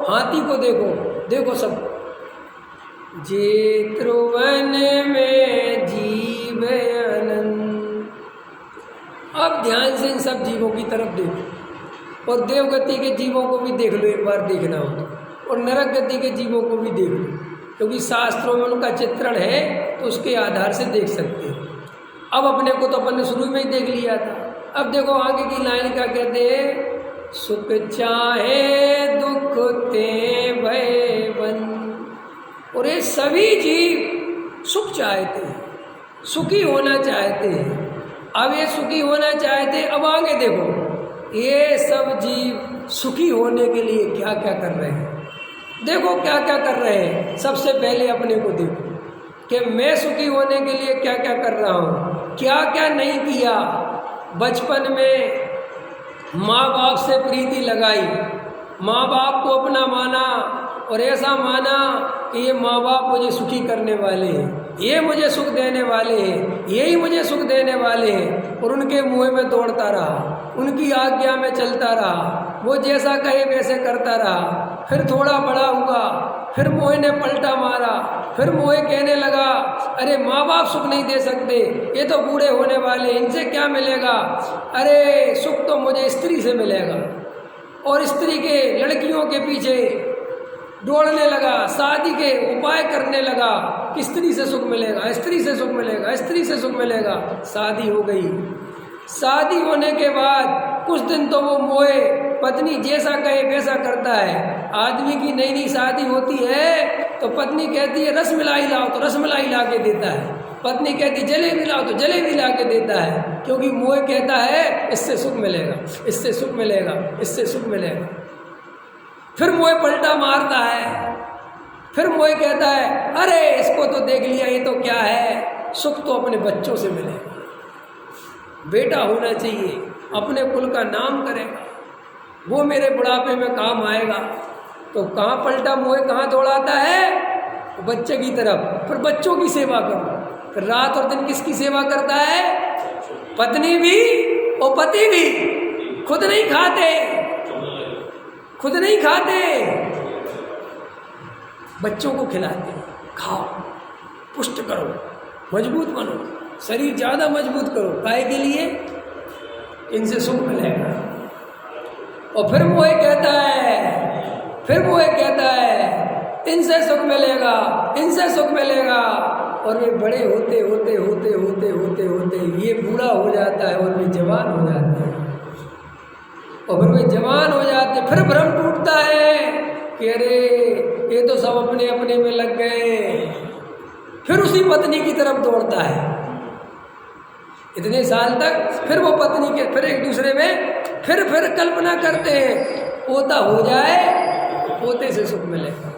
हाथी को देखो, देखो सब। जे त्रुवन में जीवे अनंत। अब ध्यान से इन सब जीवों की तरफ देखो, और देवगति के जीवों को भी देख लो, एक बार देखना हो तो, और नरक गति के जीवों को भी देख लो, क्योंकि शास्त्रों में उनका चित्रण है तो उसके आधार से देख सकते हो। अब अपने को तो अपन ने शुरू में ही देख लिया था। अब देखो आगे की लाइन क्या कहते हैं, सुख चाहे दुख ते भय बन। और ये सभी जीव सुख चाहते हैं, सुखी होना चाहते हैं। अब ये सुखी होना चाहते, अब आगे देखो ये सब जीव सुखी होने के लिए क्या क्या कर रहे हैं। देखो क्या क्या कर रहे हैं। सबसे पहले अपने को देखो कि मैं सुखी होने के लिए क्या क्या कर रहा हूँ, क्या क्या नहीं किया। बचपन में माँ बाप से प्रीति लगाई, माँ बाप को अपना माना और ऐसा माना कि ये माँ बाप मुझे सुखी करने वाले हैं, ये मुझे सुख देने वाले हैं, यही मुझे सुख देने वाले हैं। और उनके मुँह में दौड़ता रहा, उनकी आज्ञा में चलता रहा, वो जैसा कहे वैसे करता रहा। फिर थोड़ा बड़ा हुआ, फिर मोह ने पलटा मारा, फिर मोह कहने लगा अरे माँ बाप सुख नहीं दे सकते, ये तो बूढ़े होने वाले, इनसे क्या मिलेगा, अरे सुख तो मुझे स्त्री से मिलेगा। और स्त्री के लड़कियों के पीछे दौड़ने लगा, शादी के उपाय करने लगा कि स्त्री से सुख मिलेगा, स्त्री से सुख मिलेगा, स्त्री से सुख मिलेगा। शादी हो गई, शादी होने के बाद कुछ दिन तो वो मोए पत्नी जैसा कहे वैसा करता है। आदमी की नई नई शादी होती है तो पत्नी कहती है रस मलाई लाओ तो रस मलाई ला के देता है, पत्नी कहती जलेबी लाओ तो जलेबी ला के देता है, क्योंकि मोह कहता है इससे सुख मिलेगा, इससे सुख मिलेगा, इससे सुख मिलेगा। फिर मोह पलटा मारता है, फिर मोह कहता है अरे इसको तो देख लिया, ये तो क्या है, सुख तो अपने बच्चों से मिलेगा, बेटा होना चाहिए, अपने कुल का नाम करेगा, वो मेरे बुढ़ापे में काम आएगा। तो कहाँ पलटा मोह, कहाँ दौड़ाता है, बच्चे की तरफ। फिर बच्चों की सेवा करो। फिर रात और दिन किसकी सेवा करता है, पत्नी भी और पति भी। खुद नहीं खाते, खुद नहीं खाते, बच्चों को खिलाते। खाओ, पुष्ट करो, मजबूत बनो, शरीर ज़्यादा मजबूत करो, काय के लिए, इनसे सुख मिलेगा। और फिर वो कहता है, फिर वो कहता है इनसे सुख मिलेगा, इनसे सुख मिलेगा। और वे बड़े होते होते होते होते होते होते ये बूढ़ा हो जाता है और वे जवान हो जाते हैं। और फिर वे जवान हो जाते, फिर भ्रम टूटता है कि अरे ये तो सब अपने अपने में लग गए। फिर उसी पत्नी की तरफ दौड़ता है, इतने साल तक फिर वो पत्नी के फिर एक दूसरे में फिर कल्पना करते हैं, पोता हो जाए तो पोते से सुख मिलेगा।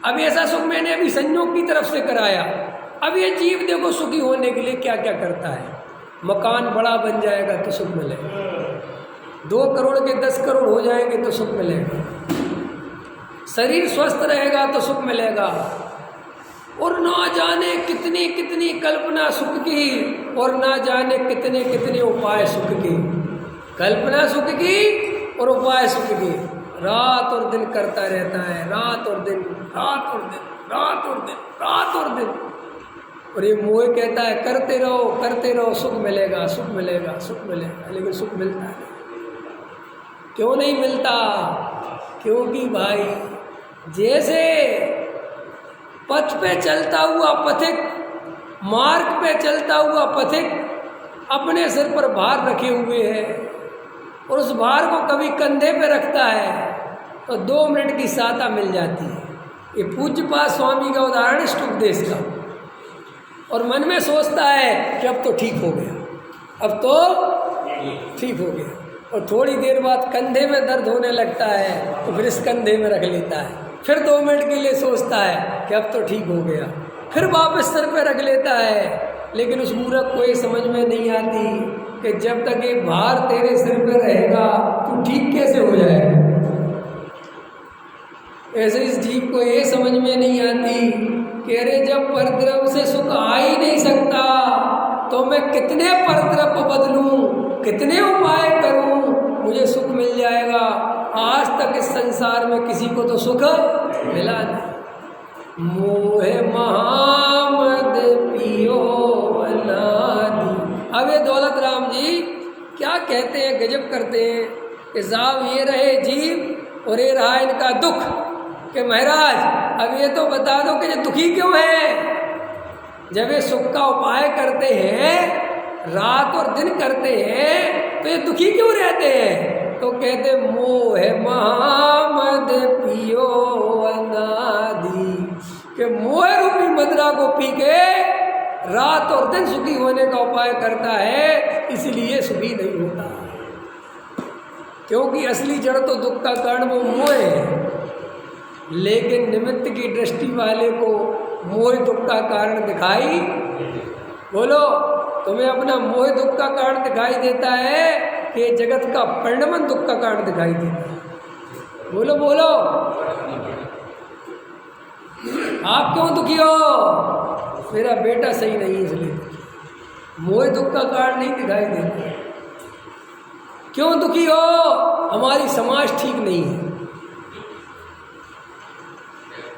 अब ऐसा सुख मैंने अभी संयोग की तरफ से कराया। अब ये जीव देखो सुखी होने के लिए क्या क्या करता है। मकान बड़ा बन जाएगा तो सुख मिलेगा, 2 करोड़ के 10 करोड़ हो जाएंगे तो सुख मिलेगा, शरीर स्वस्थ रहेगा तो सुख मिलेगा, और ना जाने कितनी कितनी कल्पना सुख की, और ना जाने कितने कितने उपाय सुख की। कल्पना सुख की और उपाय सुख की, रात और दिन करता रहता है, रात और दिन, रात और दिन, रात और दिन, रात और दिन। और ये मोह कहता है करते रहो, सुख मिलेगा, सुख मिलेगा, सुख मिलेगा, लेकिन सुख मिलता है। क्यों नहीं मिलता? क्योंकि भाई जैसे पथ पे चलता हुआ पथिक, मार्ग पे चलता हुआ पथिक अपने सिर पर भार रखे हुए है और उस भार को कभी कंधे पे रखता है तो 2 मिनट की सहायता मिल जाती है। ये पूज्यपाद स्वामी का उदाहरण इष्ट उपदेश का। और मन में सोचता है कि अब तो ठीक हो गया, अब तो ठीक हो गया, और थोड़ी देर बाद कंधे में दर्द होने लगता है तो फिर इस कंधे में रख लेता है, फिर 2 मिनट के लिए सोचता है कि अब तो ठीक हो गया, फिर वापस सर पे रख लेता है। लेकिन उस मूर्ख को ये समझ में नहीं आती कि जब तक ये भार तेरे सिर पे रहेगा तो ठीक कैसे हो जाएगा। ऐसे इस जीव को ये समझ में नहीं आती कि अरे जब परद्रव्य से सुख आ ही नहीं सकता तो मैं कितने परद्रव्य बदलूं, कितने उपाय करूं, मुझे सुख मिल जाएगा। आज तक इस संसार में किसी को तो सुख मिला नहीं। मोहे महामद पियो अनादि। अब ये दौलत राम जी क्या कहते हैं, गजब करते हैं कि साहब ये रहे जीव और ये रहा इनका दुख, कि महाराज अब ये तो बता दो कि ये दुखी क्यों है। जब ये सुख का उपाय करते हैं, रात और दिन करते हैं, तो ये दुखी क्यों रहते हैं? तो कहते मोह महामद पियो अनादि, कि मोह रूपी मदिरा को पी के रात और दिन सुखी होने का उपाय करता है, इसलिए सुखी नहीं होता। क्योंकि असली जड़ तो दुख का कारण वो मोह है, लेकिन निमित्त की दृष्टि वाले को मोह दुख का कारण दिखाई, बोलो तुम्हें अपना मोह दुख का कारण दिखाई देता है कि जगत का परिणमन दुख का कारण दिखाई देता है? बोलो बोलो, आप क्यों दुखी हो? मेरा बेटा सही नहीं है इसलिए। मोह दुख का कारण नहीं दिखाई देता। क्यों दुखी हो? हमारी समाज ठीक नहीं है।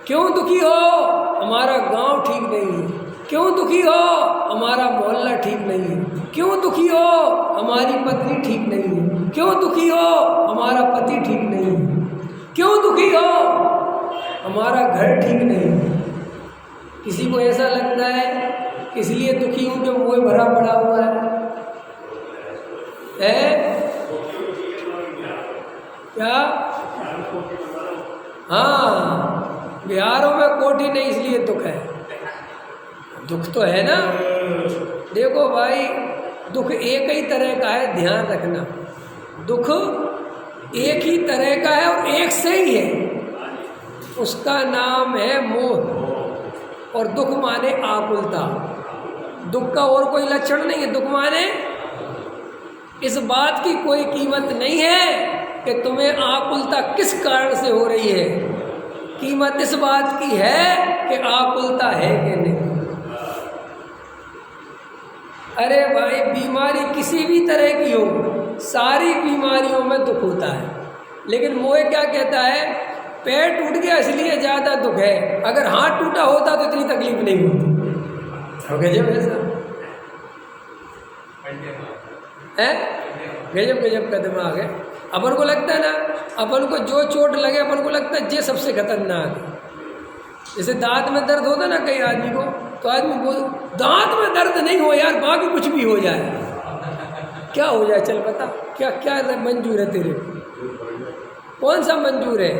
क्यों दुखी हो? हमारा गांव ठीक नहीं है। क्यों दुखी हो? हमारा मोहल्ला ठीक नहीं है। क्यों दुखी हो? हमारी पत्नी ठीक नहीं है। क्यों दुखी हो? हमारा पति ठीक नहीं है। क्यों दुखी हो? हमारा घर ठीक नहीं है। किसी को ऐसा लगता है इसलिए दुखी हूं कि मोह भरा पड़ा हुआ है क्या? हाँ, बिहारों में कोठी नहीं इसलिए दुख है। दुख तो है ना। देखो भाई, दुख एक ही तरह का है, ध्यान रखना। दुख एक ही तरह का है और एक से ही है, उसका नाम है मोह। और दुख माने आकुलता। दुख का और कोई लक्षण नहीं है। दुख माने इस बात की कोई कीमत नहीं है कि तुम्हें आकुलता किस कारण से हो रही है। कीमत इस बात की है कि आकुलता है कि नहीं। अरे भाई, बीमारी किसी भी तरह की हो, सारी बीमारियों में दुख होता है। लेकिन मोह क्या कहता है? पैर टूट गया इसलिए ज़्यादा दुख है, अगर हाथ टूटा होता तो इतनी तकलीफ नहीं होती। गजब है सर, है गजब गजब का दिमाग है। अपन को लगता है ना, अपन को जो चोट लगे अपन को लगता है ये सबसे खतरनाक है। जैसे दांत में दर्द होता ना कई आदमी को, तो आदमी बोल दांत में दर्द नहीं हो यार, बाकी कुछ भी हो जाए, क्या हो जाए चल बता, क्या क्या मंजूर है तेरे? कौन सा मंजूर है?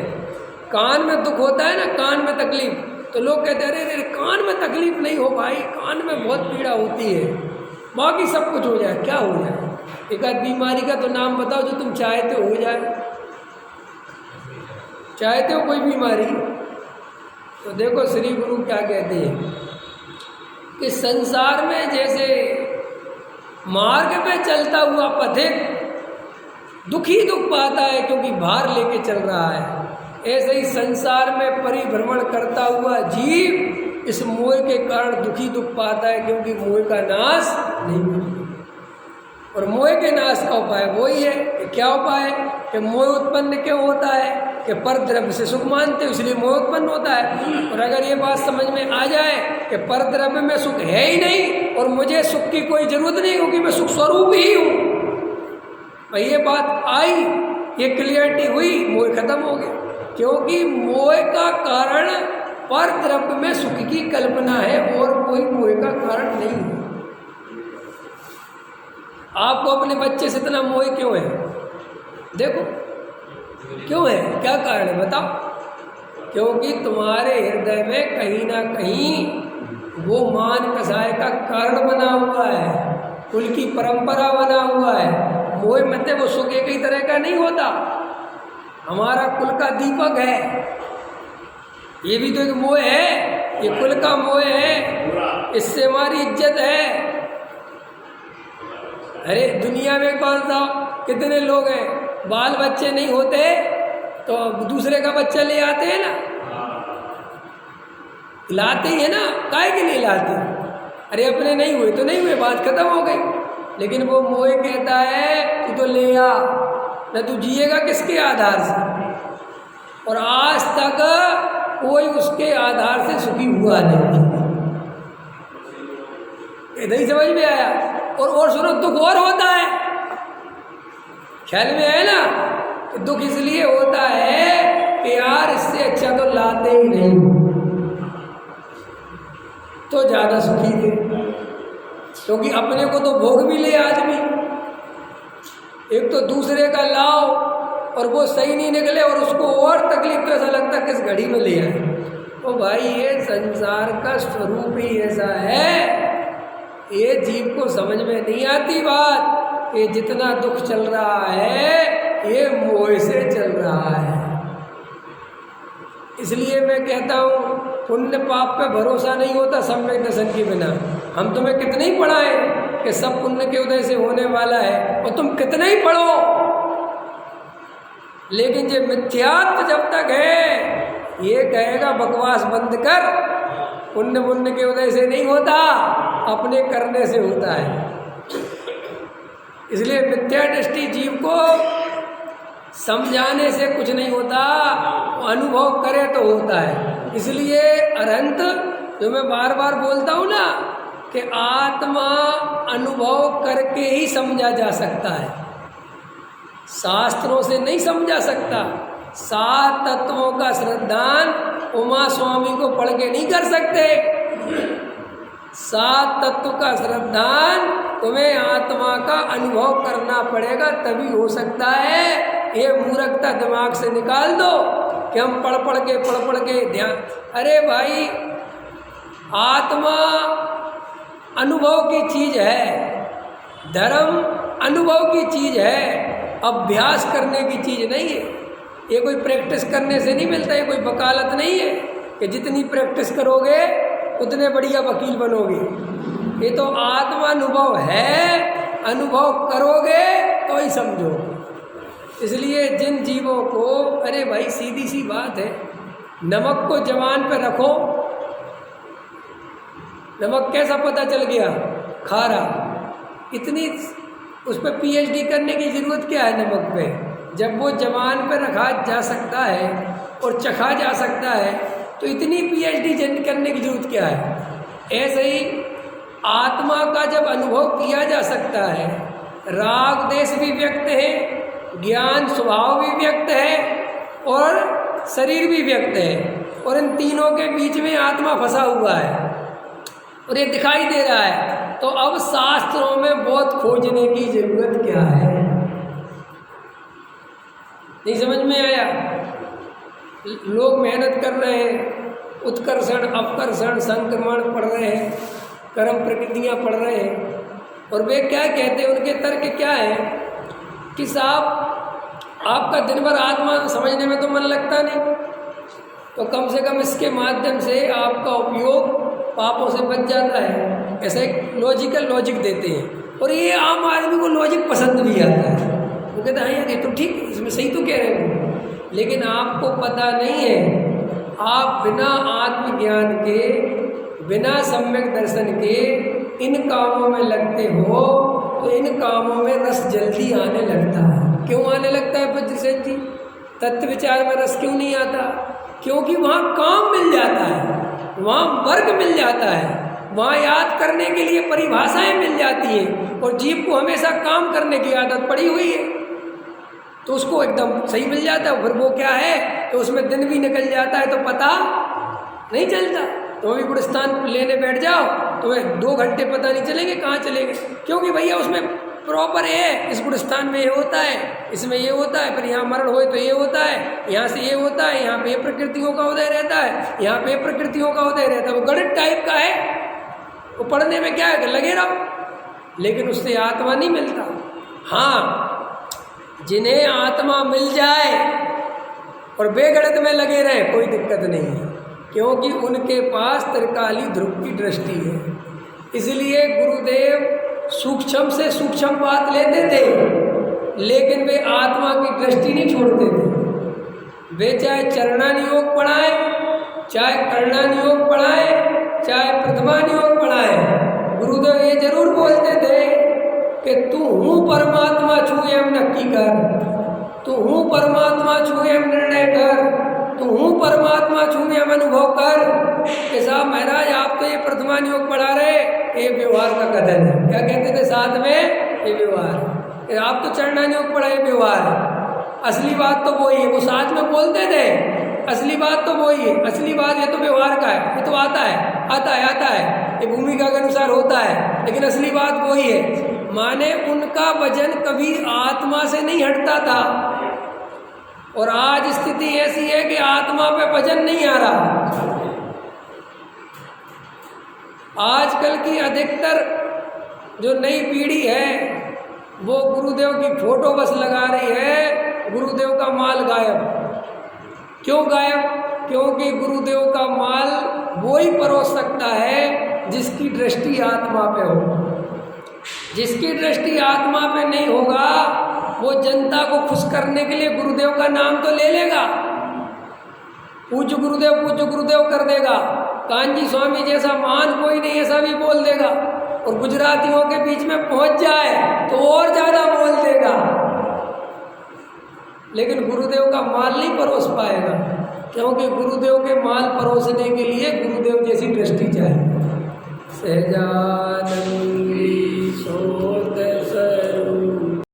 कान में दुख होता है ना, कान में तकलीफ, तो लोग कहते हैं अरे अरे कान में तकलीफ नहीं हो भाई, कान में बहुत पीड़ा होती है। बाकी सब कुछ हो जाए, क्या हो जाए? एक आध बीमारी का तो नाम बताओ जो तुम चाहते हो जाए, चाहते हो कोई बीमारी? तो देखो श्री गुरु क्या कहते हैं कि संसार में जैसे मार्ग पे चलता हुआ पथिक दुखी दुख पाता है क्योंकि भार लेके चल रहा है, ऐसे ही संसार में परिभ्रमण करता हुआ जीव इस मोह के कारण दुखी दुख पाता है क्योंकि मोह का नाश नहीं होता। और मोह के नाश का उपाय वही है कि क्या उपाय है कि मोह उत्पन्न क्यों होता है कि पर द्रव्य से सुख मानते हो इसलिए मोह उत्पन्न होता है। और अगर ये बात समझ में आ जाए कि पर द्रव्य में सुख है ही नहीं और मुझे सुख की कोई जरूरत नहीं क्योंकि मैं सुख स्वरूप ही हूँ, भाई ये बात आई, ये क्लियरिटी हुई, मोह खत्म हो गया। क्योंकि मोह का कारण पर द्रव्य में सुख की कल्पना है और कोई मोह का कारण नहीं है। आपको अपने बच्चे से इतना मोह क्यों है? देखो क्यों है, क्या कारण है बताओ? क्योंकि तुम्हारे हृदय में कहीं ना कहीं वो मान कसाय का कारण बना हुआ है, कुल की परंपरा बना हुआ है। मोह मतलब वो सुख एक ही तरह का नहीं होता, हमारा कुल का दीपक है, ये भी तो एक मोह है, ये कुल का मोह है, इससे हमारी इज्जत है। अरे दुनिया में एक बात बताओ, कितने लोग हैं बाल बच्चे नहीं होते तो दूसरे का बच्चा ले आते हैं ना, लाते ही है ना, काहे के लिए लाते? अरे अपने नहीं हुए तो नहीं हुए, बात खत्म हो गई। लेकिन वो मोह कहता है तू तो ले आ, न तू जिएगा किसके आधार से? और आज तक कोई उसके आधार से सुखी हुआ नहीं। नहीं समझ में आया? और सुनो, दुख और होता है, ख्याल में आया ना? तो दुख इसलिए होता है कि यार इससे अच्छा तो लाते ही नहीं तो ज्यादा सुखी थे, क्योंकि अपने को तो भोग भी ले आदमी, एक तो दूसरे का लाओ और वो सही नहीं निकले और उसको और तकलीफ, तो ऐसा लगता है किस घड़ी में ले आए। तो भाई ये संसार का स्वरूप ही ऐसा है, ये जीव को समझ में नहीं आती बात, ये जितना दुख चल रहा है ये मोह से चल रहा है। इसलिए मैं कहता हूँ पुण्य पाप पे भरोसा नहीं होता सम्यक दर्शन के बिना। हम तुम्हें कितने ही पढ़ाए कि सब पुण्य के उदय से होने वाला है, और तुम कितने ही पढ़ो, लेकिन ये मिथ्यात्व जब तक है ये कहेगा बकवास बंद कर, पुण्य पुण्य के उदय से नहीं होता, अपने करने से होता है। इसलिए मिथ्या दृष्टि जीव को समझाने से कुछ नहीं होता, अनुभव करे तो होता है। इसलिए अरंत जो मैं बार बार बोलता हूँ ना कि आत्मा अनुभव करके ही समझा जा सकता है, शास्त्रों से नहीं समझा सकता। 7 तत्वों का श्रद्धान उमा स्वामी को पढ़ के नहीं कर सकते। 7 तत्व का श्रद्धान तुम्हें आत्मा का अनुभव करना पड़ेगा, तभी हो सकता है। ये मूर्खता दिमाग से निकाल दो कि हम पढ़ पढ़ के ध्यान। अरे भाई आत्मा अनुभव की चीज है, धर्म अनुभव की चीज है, अभ्यास करने की चीज नहीं है। ये कोई प्रैक्टिस करने से नहीं मिलता, ये कोई वकालत नहीं है कि जितनी प्रैक्टिस करोगे उतने बढ़िया वकील बनोगे। ये तो आत्मानुभव है, अनुभव करोगे तो ही समझो। इसलिए जिन जीवों को, अरे भाई सीधी सी बात है, नमक को जवान पे रखो, नमक कैसा पता चल गया? खारा। इतनी उस पर पीएचडी करने की ज़रूरत क्या है नमक पे? जब वो जवान पे रखा जा सकता है और चखा जा सकता है तो इतनी पीएचडी करने की जरूरत क्या है? ऐसे ही आत्मा का जब अनुभव किया जा सकता है, राग देश भी व्यक्त है, ज्ञान स्वभाव भी व्यक्त है और शरीर भी व्यक्त है, और इन तीनों के बीच में आत्मा फंसा हुआ है और ये दिखाई दे रहा है। तो अब शास्त्रों में बहुत खोजने की जरूरत क्या है? नहीं समझ में आया? लोग मेहनत कर रहे हैं, उत्कर्षण अपकर्षण संक्रमण पढ़ रहे हैं, कर्म प्रकृतियाँ पढ़ रहे हैं, और वे क्या कहते हैं, उनके तर्क क्या है कि साहब आपका दिन भर आत्मा समझने में तो मन लगता नहीं, तो कम से कम इसके माध्यम से आपका उपयोग पापों से बच जाता है। ऐसा एक लॉजिक देते हैं, और ये आम आदमी को लॉजिक पसंद भी आता है। वो कहते हैं यार ये तो ठीक, इसमें सही तो कह रहे हो, लेकिन आपको पता नहीं है आप बिना आत्मज्ञान के, बिना सम्यक दर्शन के इन कामों में लगते हो तो इन कामों में रस जल्दी आने लगता है। क्यों आने लगता है वज्रसेन जी? तत्व विचार में रस क्यों नहीं आता? क्योंकि वहाँ काम मिल जाता है, वहाँ वर्ग मिल जाता है, वहाँ याद करने के लिए परिभाषाएं मिल जाती हैं, और जीव को हमेशा काम करने की आदत पड़ी हुई है, तो उसको एकदम सही मिल जाता है। फिर वो क्या है, तो उसमें दिन भी निकल जाता है तो पता नहीं चलता। तो अभी गुड़ स्थान लेने बैठ जाओ तो 2 घंटे पता नहीं चलेंगे कहाँ चलेंगे, क्योंकि भैया उसमें प्रॉपर है, इस गुड़ स्थान में ये होता है, इसमें ये होता है, फिर यहाँ मरण होए तो ये होता है, यहाँ से ये होता है, यहाँ पे प्रकृतियों का उदय रहता है, यहाँ पे प्रकृतियों का उदय रहता है। वो गणित टाइप का है, वो पढ़ने में क्या है, लगे रहो, लेकिन उससे आत्मा नहीं मिलता। हाँ, जिन्हें आत्मा मिल जाए और बेगणित में लगे रहे कोई दिक्कत नहीं है, क्योंकि उनके पास त्रिकाली ध्रुव की दृष्टि है। इसलिए गुरुदेव सूक्ष्म से सूक्ष्म बात लेते थे, लेकिन वे आत्मा की दृष्टि नहीं छोड़ते थे। वे चाहे चरणानुयोग पढ़ाएं, चाहे कर्णानुयोग पढ़ाएं, चाहे प्रथमानुयोग पढ़ाएं, गुरुदेव ये जरूर बोलते थे कि तू हूँ परमात्मा छू एवं नक्की कर, तू हूँ परमात्मा छू एवं निर्णय कर, तू हूँ परमात्मा छू एवं अनुभव कर। कि साहब महाराज आप तो ये प्रथमानुयोग पढ़ा रहे, ये व्यवहार का कथन है। क्या कहते थे साथ में? ये व्यवहार। आप तो चरणानुयोग पढ़ा, ये व्यवहार है। असली बात तो वही है, वो साथ में बोलते थे असली बात तो वही है, असली बात ये तो व्यवहार का है, ये तो आता है, ये भूमिका के अनुसार होता है, लेकिन असली बात वही है। माने उनका वजन कभी आत्मा से नहीं हटता था, और आज स्थिति ऐसी है कि आत्मा पे वजन नहीं आ रहा। आजकल की अधिकतर जो नई पीढ़ी है वो गुरुदेव की फोटो बस लगा रही है, गुरुदेव का माल गायब। क्यों गायब? क्योंकि गुरुदेव का माल वो ही परोस सकता है जिसकी दृष्टि आत्मा पे हो। जिसकी दृष्टि आत्मा पे नहीं होगा वो जनता को खुश करने के लिए गुरुदेव का नाम तो ले लेगा, पूज्य गुरुदेव कर देगा, कांजी स्वामी जैसा महान कोई नहीं ऐसा भी बोल देगा, और गुजरातियों के बीच में पहुंच जाए तो और ज़्यादा बोल देगा, लेकिन गुरुदेव का माल नहीं परोस पाएगा, क्योंकि गुरुदेव के माल परोसने के लिए गुरुदेव जैसी दृष्टि चाहिए। सहजानंद